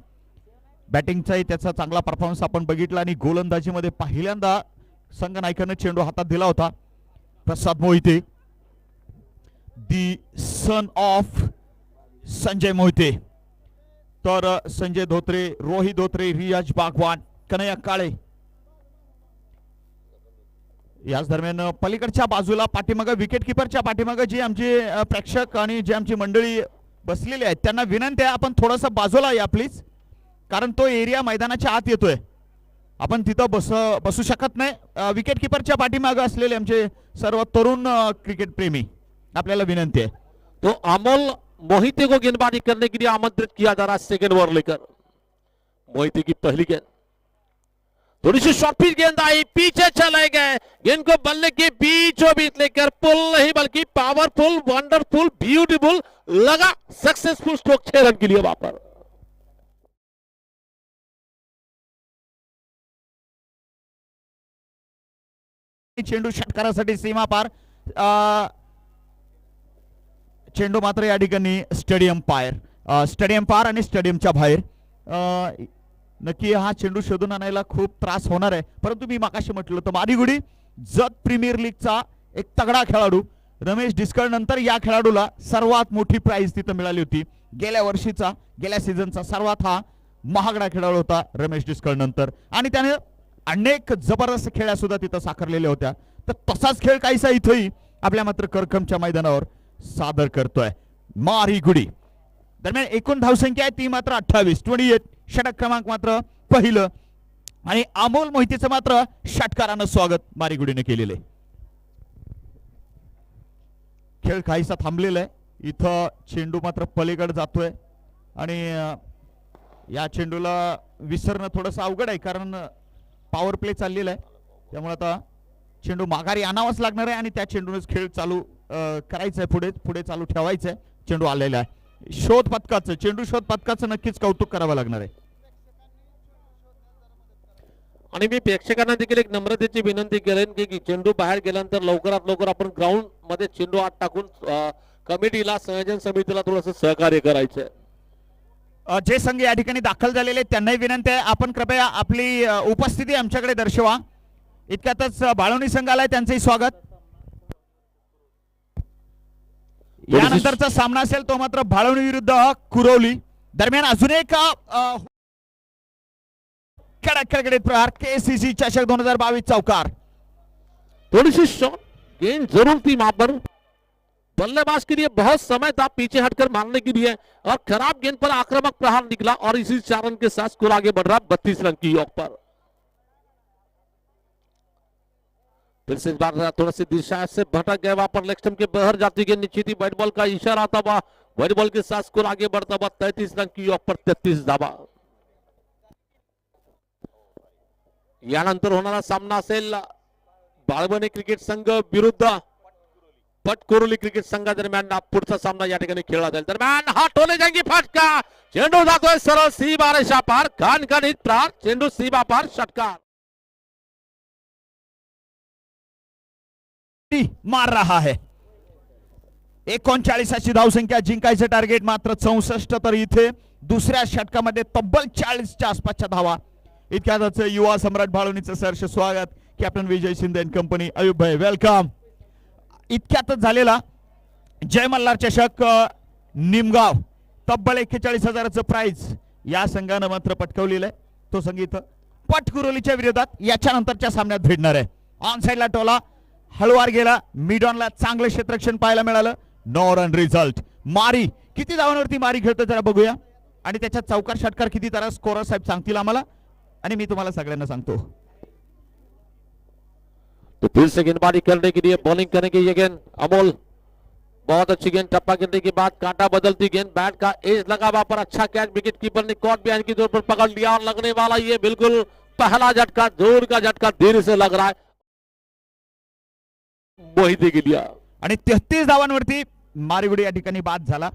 बॅटिंगचाही त्याचा चांगला परफॉर्मन्स आपण बघितला आणि गोलंदाजीमध्ये पहिल्यांदा संघ नायकाने चेंडू हातात दिला होता. प्रसाद मोहिते, दी सन ऑफ संजय मोहिते. तर संजय धोत्रे, रोहित धोत्रे, रियाज बागवान, कन्हैया काळे याच दरम्यान पलीकडच्या बाजूला पाठीमागे विकेट किपरच्या पाठीमागे जी आमची प्रेक्षक आणि जी आमची मंडळी बसलेली आहेत त्यांना विनंती आहे आपण थोडंसं बाजूला या प्लीज, कारण तो एरिया मैदानाच्या आत येतोय. आपण तिथं बसू शकत नाही. विकेट किपरच्या पाठीमागे असलेले आमचे सर्व तरुण क्रिकेट प्रेमी, आपल्याला विनंती आहे. तो अमोल मोहिते को गेंदबाजी करने के लिए आमंत्रित किया जा रहा है सेकंड ओवर लेकर. मोहिते की पहली गेंद, थोड़ी सी शॉर्ट पिच गेंद आई, पीछे चले गए, गेंद को बल्ले के बीचों बीच लेकर पुल नहीं बल्कि पावरफुल, वंडरफुल, ब्यूटीफुल लगा, सक्सेसफुल स्ट्रोक 6 रन के लिए वापर. चेंडू षटकारासाठी सीमा पार. चेंडू मात्र या ठिकाणी स्टेडियम पार आणि स्टेडियमच्या बाहेर. नक्की हा चेंडू शोधून आणायला खूप त्रास होणार आहे, परंतु मी मागाशी म्हटलं होतं मारिगुडी जत प्रीमियर लीगचा एक तगडा खेळाडू रमेश डिस्कळ नंतर या खेळाडूला सर्वात मोठी प्राइज तिथं मिळाली होती. गेल्या सीझनचा सर्वात हा महागडा खेळाडू होता रमेश डिस्कळ नंतर, आणि त्याने अनेक जबरदस्त खेळ्या सुद्धा तिथं साकारलेल्या होत्या. तर तसाच खेळ काहीसा इथंही आपल्या मात्र करकमच्या मैदानावर सादर करतोय मारिगुडी. दरम्यान एकूण धावसंख्या आहे ती मात्र 28. षटक क्रमांक मात्र पहिलं आणि अमोल मोहितेचं मात्र षटकारानं स्वागत मारिगुडीने केलेले. खेळ काहीसा थांबलेला आहे. इथं चेंडू मात्र पलीकडे जातोय आणि या चेंडूला विसरणं थोडंसं अवघड आहे, कारण पॉवर प्ले चाललेला आहे. त्यामुळे आता चेंडू माघारी आणावाच लागणार आहे आणि त्या चेंडूनच खेळ चालू करायचा आहे, पुढे चालू ठेवायचं आहे. चेंडू आलेला आहे. चेंडू शोध पथकाचं नक्कीच कौतुक करावं लागणार आहे. आणि मी प्रेक्षकांना देखील एक नम्रतेची विनंती करेन की चेंडू बाहेर गेल्यानंतर लवकरात लवकर आपण ग्राउंड मध्ये चेंडू आत टाकून कमिटीला, संयोजन समितीला थोडंसं सहकार्य करायचं. जे संघ या ठिकाणी दाखल झालेले त्यांनाही विनंती आहे आपण कृपया आपली उपस्थिती आमच्याकडे दर्शवा. इतक्यातच बाळवणी संघ आलाय, त्यांचंही स्वागत. यानंतरचा सामना असेल तो मात्र बाळवणी विरुद्ध कुरवली. दरम्यान अजून एक कडकडीत प्रहार केसीसी चषक 2022 चौकार. थोड़ी सी शॉट गेंद जरूर थी वहां पर, बल्लेबाज के लिए बहुत समय था पीछे हटकर मारने के लिए और खराब गेंद पर आक्रामक प्रहार निकला और इसी 4 रन के साथ स्कोर आगे बढ़ रहा 32 रन की योग पर. फिर से इस बार थोड़ा सी दिशा से भटक गए, वहां पर लेग स्टंप के बाहर जाती गेंद नीचे थी, व्हाइट बॉल का इशारा आता हुआ, व्हाइट बॉल के साथ स्कोर आगे बढ़ता हुआ 33 रन की योग पर 33 धावा. यानंतर होणारा सामना असेल बाळवणी क्रिकेट संघ विरुद्ध पटकुरोली क्रिकेट संघादरम्यान पुढचा सामना या ठिकाणी खेळला जाईल. दरम्यान हा टोले जांगी फटका, चेंडू जातोय सरळ सीमा रेषा पार, खणखणीत प्रहार, चेंडू सीमा पार, षटकार मार रहा है. 39ची धावसंख्या, जिंकायचं टार्गेट मात्र 64. तर इथे दुसऱ्या षटकामध्ये तब्बल 40च्या आसपासच्या धावा. इतक्यातच युवा सम्राट बाळवणीचं सहर्ष स्वागत. Captain Vijay Shinde and company, Ayub भाई वेलकम. इतक्यातच झालेला जय मल्हार चषक निमगाव, तब्बल 41,000चं प्राइज या संघानं मात्र पटकावलेलं आहे. तो संघ इथं पटकुरोलीच्या विरोधात याच्या नंतरच्या सामन्यात भेटणार आहे. ऑन साइडला टोला हळवार गेला, मिड ऑनला चांगलं क्षेत्ररक्षण पाहायला मिळालं. 9 रन रिझल्ट. मारी किती धावांवरती मारी खेळतो जरा बघूया, आणि त्याच्या चौकार षटकार किती तर स्कोरर साहेब सांगतील आम्हाला, आणि मी तुम्हाला सगळ्यांना सांगतो. तो फिर से गेंदबाजी करने के लिए बॉलिंग करेंगे ये गेंद अमोल. बहुत अच्छी गेंद, टप्पा गिरने के बाद कांटा बदलती गेंद, बैट का एज लगा वहां पर, अच्छा कैच, विकेट कीपर ने कॉट बिहाइंड की जोर पर पकड़ लिया और लगने वाला ये बिल्कुल पहला झटका, जोर का झटका धीरे से लग रहा है मोहिते के लिए. आणि 33 धावांवरती मारिगुडी या ठिकाणी बाद झाला.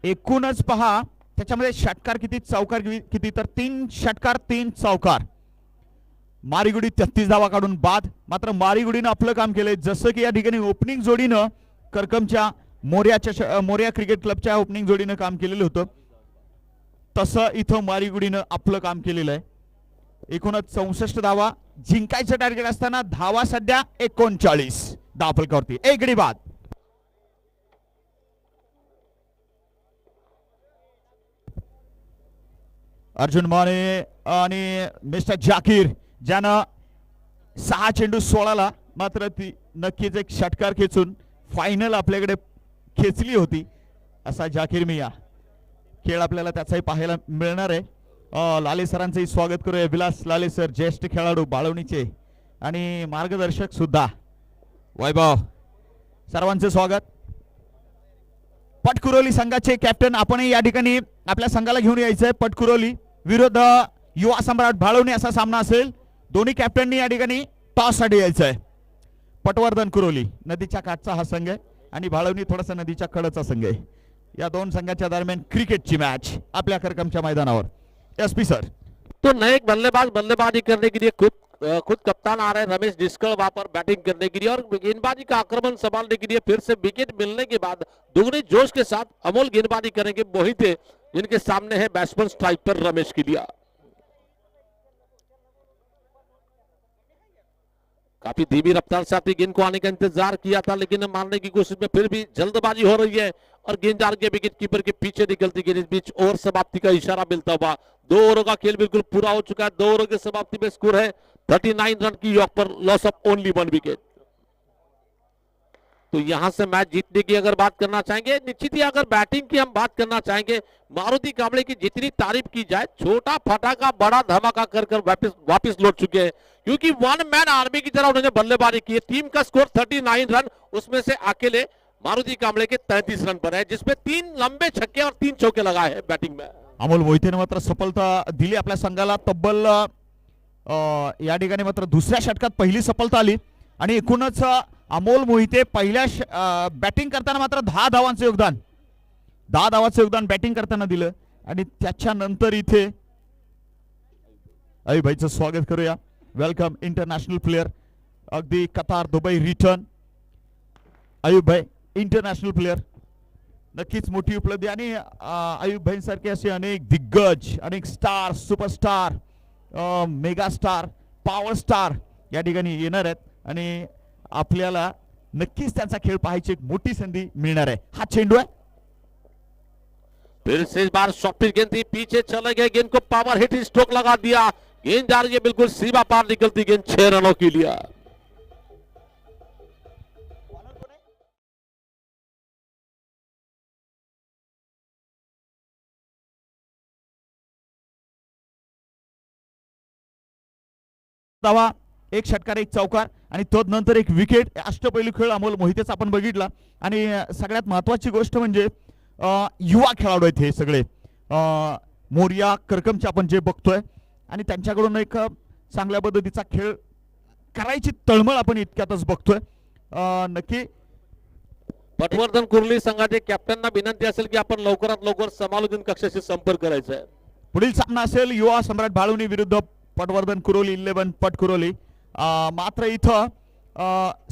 एकूणच पहा त्याच्यामध्ये षटकार किती, चौकार किती, तर 3 षटकार 3 चौकार. मारिगुडी 33 धावा काढून बाद. मात्र मारिगुडीनं आपलं काम केलंय. जसं की या ठिकाणी ओपनिंग जोडीनं करकमच्या मोर्या क्रिकेट क्लबच्या ओपनिंग जोडीनं काम केलेलं होतं, तसं इथं मारिगुडीनं आपलं काम केलेलं आहे. एकूणच 64 धावा जिंकायचं टार्गेट असताना धावा सध्या 39 धावफलकावरती. एक गडी बाद. अर्जुन माने आणि मिस्टर जाकीर ज्यानं 6 चेंडू 16ला, मात्र ती नक्कीच एक षटकार खेचून फायनल आपल्याकडे खेचली होती असा जाकीर मिया. खेळ आपल्याला त्याचाही पाहायला मिळणार आहे. लाले सरांचंही स्वागत करूया. विलास लाले सर, ज्येष्ठ खेळाडू बाळवणीचे आणि मार्गदर्शक सुद्धा. वैभव, सर्वांचे स्वागत. पटकुरोली संघाचे कॅप्टन आपणही या ठिकाणी आपल्या संघाला घेऊन यायचंय. पटकुरोली विरुद्ध युवा सम्राट भाळवणी असा सामना असेल. दोन्ही कॅप्टननी या ठिकाणी टॉस साठी यायचंय. पटवर्धन कुरोली नदीच्या काठचा हा संघ आहे आणि भाळवणी थोडासा नदीच्या कडेचा संघ आहे. या दोन संघाच्या दरम्यान क्रिकेटची मॅच आपल्या करकमच्या मैदानावर. एसपी सर, तो नए बल्लेबाज बल्लेबाजी करने के लिए खुद कप्तान आ रहे हैं रमेश डिस्कल वहां पर बैटिंग करने के लिए और गेंदबाजी का आक्रमण संभालने के लिए फिर से विकेट मिलने के बाद दुगने जोश के साथ अमोल गेंदबाजी करेंगे मोहिते, जिनके सामने है बैट्समैन स्ट्राइक पर रमेश किलिया. काफी धीमी रफ्तार से आती गेंद को आने का इंतजार किया था, लेकिन मारने की कोशिश में फिर भी जल्दबाजी हो रही है और गेंद जा रही है विकेट कीपर के पीछे निकलती गेंद. इस बीच ओवर समाप्ति का इशारा मिलता हुआ 2 ओवरों का खेल बिल्कुल पूरा हो चुका है. 2 ओवरों की समाप्ति में स्कोर है 39 रन की York per, loss of only 1 wicket. तो यहां से मैच जीतने की अगर बात करना चाहेंगे, निश्चित ही अगर बैटिंग की हम बात करना चाहेंगे, मारुति कांबळे की जितनी तारीफ की जाए, छोटा फटाका बड़ा धमाका कर वापस लौट चुके हैं, क्योंकि 1 मैन आर्मी की तरह उन्होंने बल्लेबाजी की है. टीम का स्कोर 39 रन, उसमें से अकेले मारुति कांबळे के 33 रन पर है, जिसमें 3 लंबे छक्के और 3 चौके लगाए हैं बैटिंग में. अमोल मोहितेने मात्र सफलता दिली आपल्या संघाला. तब्बल या ठिकाणी मात्र दुसऱ्या षटकात पहिली सफलता आली आणि एकूणच अमोल मोहिते पहिल्या बॅटिंग करताना मात्र 10 धावांचं योगदान बॅटिंग करताना दिलं. आणि त्याच्यानंतर इथे अय्यूब भाईचं स्वागत करूया. वेलकम इंटरनॅशनल प्लेयर, अगदी कतार दुबई रिटर्न. अय्यूब भाई इंटरनॅशनल प्लेयर, नक्कीच मोठी उपलब्धी. आणि अय्यूब भाईंसारखे असे अनेक दिग्गज, अनेक star, superstar, mega star, power star या ठिकाणी येणार आहेत आणि आपल्याला नक्कीच त्यांचा खेळ पाहायची एक मोठी संधी मिळणार आहे. हा चेंडू आहे, फिर से इस बार शॉर्ट गेंद थी, पीछे चले गए, गेंद को पावर हिट स्ट्रोक लगा दिया, गेंद जा रही है बिल्कुल सीमा पार निकलती गेंद 6 रनों के लिए. धावा, 1 षटकार 1 चौकार आणि तदनंतर 1 विकेट. अष्टपैलू खेळ अमोल मोहितेचा आपण बघितला. आणि सगळ्यात महत्वाची गोष्ट म्हणजे युवा खेळाडू आहेत हे सगळे. मोर्या करकमचे आपण जे बघतोय आणि त्यांच्याकडून एक चांगल्या पद्धतीचा खेळ करायची तळमळ आपण इतक्यातच बघतोय. नक्की पटवर्धन कुर्ली संघाचे कॅप्टनना विनंती असेल की आपण लवकरात लवकर समालोचन कक्षाशी संपर्क करायचा आहे. पुढील सामना असेल युवा सम्राट भाळवणी विरुद्ध पटवर्धन कुरोली 11 पट कुरोली. मात्र इथं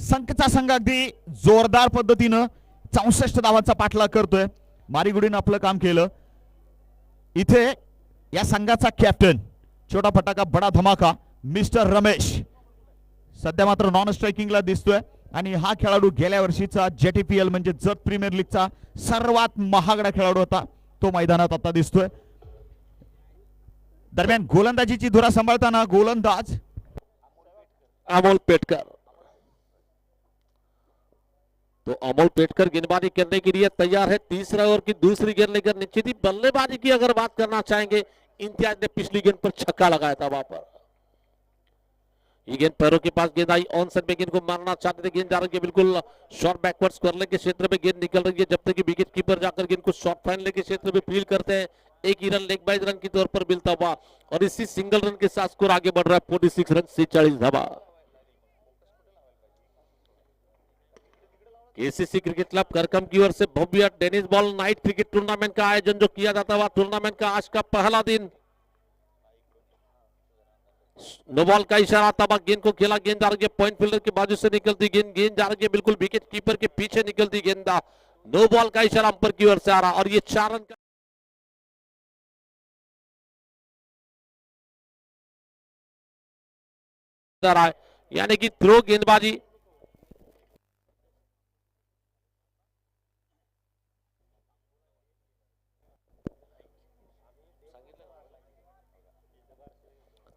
संघचा संघ अगदी जोरदार पद्धतीनं 64 धावांचा पाठलाग करतोय. मारिगुडीनं आपलं काम केलं. इथे या संघाचा कॅप्टन छोटा फटाका बडा धमाका मिस्टर रमेश सध्या मात्र नॉन स्ट्रायकिंगला दिसतोय. आणि हा खेळाडू गेल्या वर्षीचा JTPL म्हणजे जत प्रीमियर लीगचा सर्वात महागडा खेळाडू होता, तो मैदानात आता दिसतोय. दरम्यान गोलंदाजीची धुरा सांभाळताना गोलंदाज अमोल पेटकर. तो अमोल पेटकर गेंदबाजी करने के लिए तैयार है. तीसरा ओवर की दूसरी गेंद लेकर निश्चित ही बल्लेबाजी की अगर बात करना चाहेंगे, इम्तियाज ने पिछली गेंद पर छक्का लगाया था. वहां पर ये गेंद पैरों के पास गेंद आई, ऑन साइड में गेंद को मारना चाहते थे, गेंद जा रही है बिल्कुल शॉर्ट बैकवर्ड्स करने के क्षेत्र में गेंद निकल रही है, जब तक कि विकेट कीपर जाकर गेंद को शॉर्ट फाइनल के क्षेत्र में फील करते हैं. एक ही रन लेग बाय रन के तौर पर मिलता हुआ और इसी सिंगल रन के साथ स्कोर आगे बढ़ रहा है 46 रन 46 धावा. केसीसी क्रिकेट क्लब करकम की ओर से भव्य tennis ball Knight cricket tournament का आयोजन जो किया जाता हुआ टूर्नामेंट का आज का पहला दिन। नो बॉल का इशारा तब गेंद को खेला, गेंद जा रही है पॉइंट फील्डर के बाजू से निकलती गेंद, गेंद जा रही है बिल्कुल विकेट कीपर के पीछे निकलती गेंदा। नो बॉल का इशारा अंपायर की ओर से आ रहा और ये 4 रन का रहा है, यानी कि थ्रो गेंदबाजी।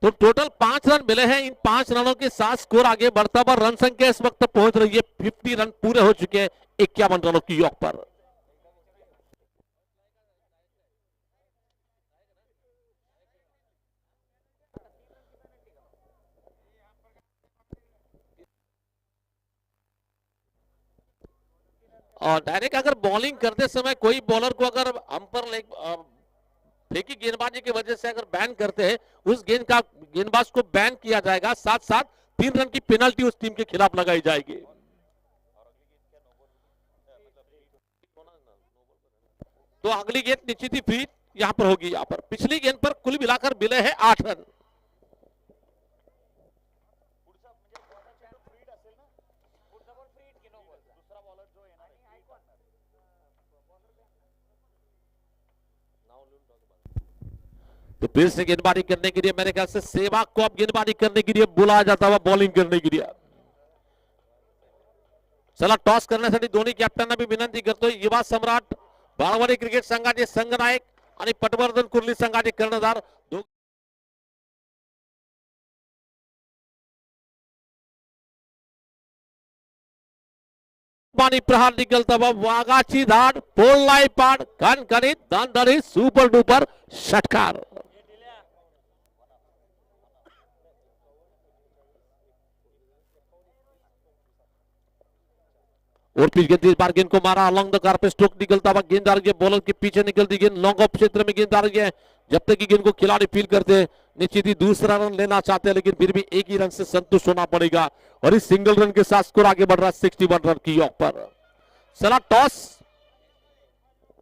तो टोटल 5 रन मिले हैं। इन 5 रनों के साथ स्कोर आगे बढ़ता हुआ रन संख्या इस वक्त पहुंच रही है 50 रन पूरे हो चुके हैं 51 रनों की योग पर। और डायरेक्ट अगर बॉलिंग करते समय कोई बॉलर को अगर अंपायर फेंकी गेंदबाजी की वजह से अगर बैन करते हैं, उस गेंदबाज को बैन किया जाएगा, साथ साथ 3 रन की पेनल्टी उस टीम के खिलाफ लगाई जाएगी। तो अगली गेंद निश्चित ही फ्री यहां पर होगी। यहां पर पिछली गेंद पर कुल मिलाकर मिले हैं 8 रन। तो फिर से गेंदबाजी करने के लिए मेरे ख्याल से सेवाग को अब गेंदबाजी करने के लिए बुलाया जाता हुआ बॉलिंग करने के लिए। चला टॉस करण्यासाठी दोन्ही कॅप्टनना मी विनंती करतोय। युवा सम्राट बाळवाडी क्रिकेट संघाचे संघनायक आणि पटवर्धन कुर्ली संघाचे कर्णधार पाणी प्रहार निकलता हुआ वाघाची धाड पोललाई पाड कणकणीत दणदणीत सुपर डुपर षटकार। और पिच गेंद इस बार गेंद को मारा along the car pay stroke निकलता हुआ गेंद आ रही है बॉलर के पीछे निकलती गेंद लॉन्ग ऑफ क्षेत्र में गेंद आ रही है। जब तक कि गेंद को खिलाड़ी फील करते हैं निश्चित ही दूसरा रन लेना चाहते हैं, लेकिन फिर भी एक ही रन से संतुष्ट होना पड़ेगा और इस सिंगल रन के साथ स्कोर आगे बढ़ रहा है 61 रन की योग पर। चला टॉस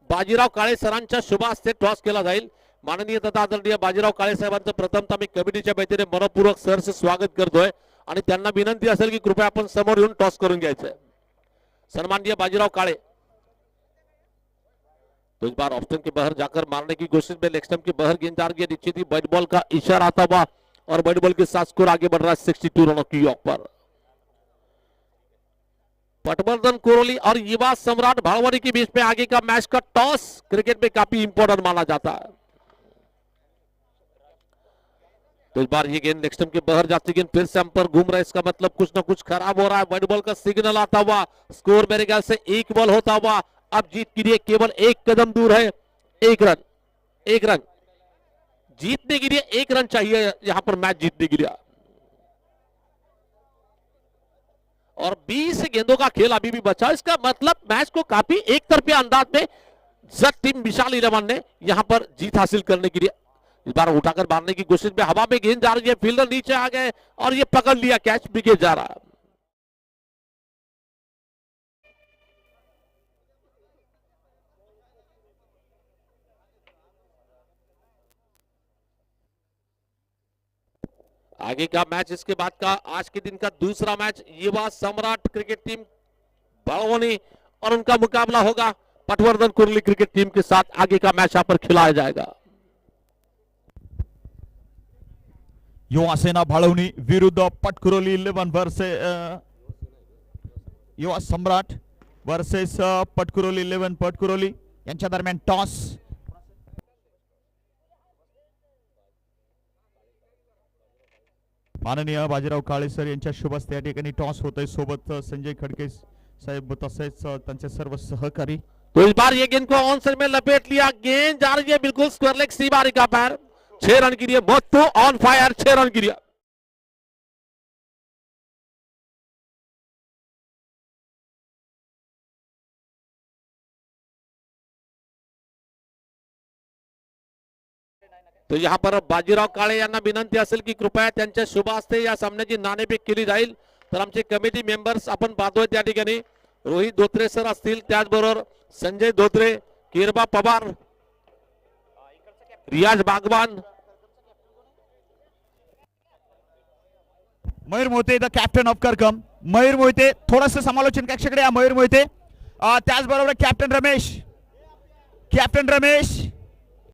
बाजीराव काळे सरांच्या शुभ हस्ते टॉस केला जाईल। माननीय तथा आदरणीय बाजीराव काळे साहेबांचं प्रथमतः मी कमिटीच्या वतीने मनपूर्वक सहर्ष स्वागत करतोय आणि त्यांना विनंती असेल की कृपया आपण समोर येऊन टॉस करून घ्यायचं। सम्माननीय बाजीराव काळे तो इस बार ऑफ स्टंप के बाहर जाकर मारने की कोशिश में लेग स्टंप के बाहर गेंद जा रही है, निश्चित ही बैट बॉल का इशारा आता हुआ और बैट बॉल के साथ स्कोर आगे बढ़ रहा है 62 रनों की योग पर। पटवर्धन कोरोली और युवा सम्राट भाड़वाड़ी के बीच में आगे का मैच का टॉस क्रिकेट में काफी इंपॉर्टेंट माना जाता है। तो इस बार ये गेंद लेग स्टंप के बाहर जाती गेंद फिर से अंपायर घूम रहा है, इसका मतलब कुछ ना कुछ खराब हो रहा है। बैट बॉल का सिग्नल आता हुआ स्कोर मेरे ख्याल से 1 बॉल होता हुआ अब जीत के लिए केवल 1 कदम दूर है। 1 रन जीतने के लिए 1 रन चाहिए यहां पर मैच जीतने के लिए। और 20 गेंदों का खेल अभी भी बचा, इसका मतलब मैच को काफी एक तरफा अंदाज में जट टीम विशाल 11 ने यहां पर जीत हासिल करने के लिए इस बार उठाकर मारने की कोशिश में हवा में गेंद जा रही है, फील्डर नीचे आ गए और ये पकड़ लिया, कैच विकेट जा रहा है। आगे का मैच इसके बाद का आज के दिन का दूसरा मैच युवा सम्राट क्रिकेट टीम बाळवणी और उनका मुकाबला होगा पटवर्धन कुर्ली क्रिकेट टीम के साथ। आगे का मैच यहां पर खिलाया जाएगा। युवा सेना भाळवणी विरुद्ध पटकुरोली 11 वर्सेस युवा सम्राट वर्सेस पटकुरोली 11 पटकुरोली यांच्या दरम्यान टॉस। माननीय बाजीराव काळे सर यांच्या शुभ हस्ते या ठिकाणी टॉस होतोय, सोबत संजय खडके साहेब तसेच त्यांचे सर्व सहकारी। तो इस बार ये गेंद को ऑन साइड में लपेट लिया, गेंद जा रही है बिल्कुल स्क्वायर लेग सी बारी का पैर। 6 रन के लिए मोत्तू ऑन फायर, 6 रन के लिए। तो यहां पर बाजीराव काळे यांना विनंती असेल की कृपया त्यांच्या शुभ हस्ते या सामन्याची नाणेफेक केली जाईल। तर आमचे कमिटी मेंबर्स आपण पाहतोय त्या ठिकाणी रोहित धोत्रे सर असतील, त्याचबरोबर Sanjay Dhotre, Kirba Pawar, Riyaz Bagwan, Mayur Mohite the captain of Karkam. Mayur Mohite थोडस समालोचन कक्षाकडे या. मयूर मोहिते त्याचबरोबर कॅप्टन रमेश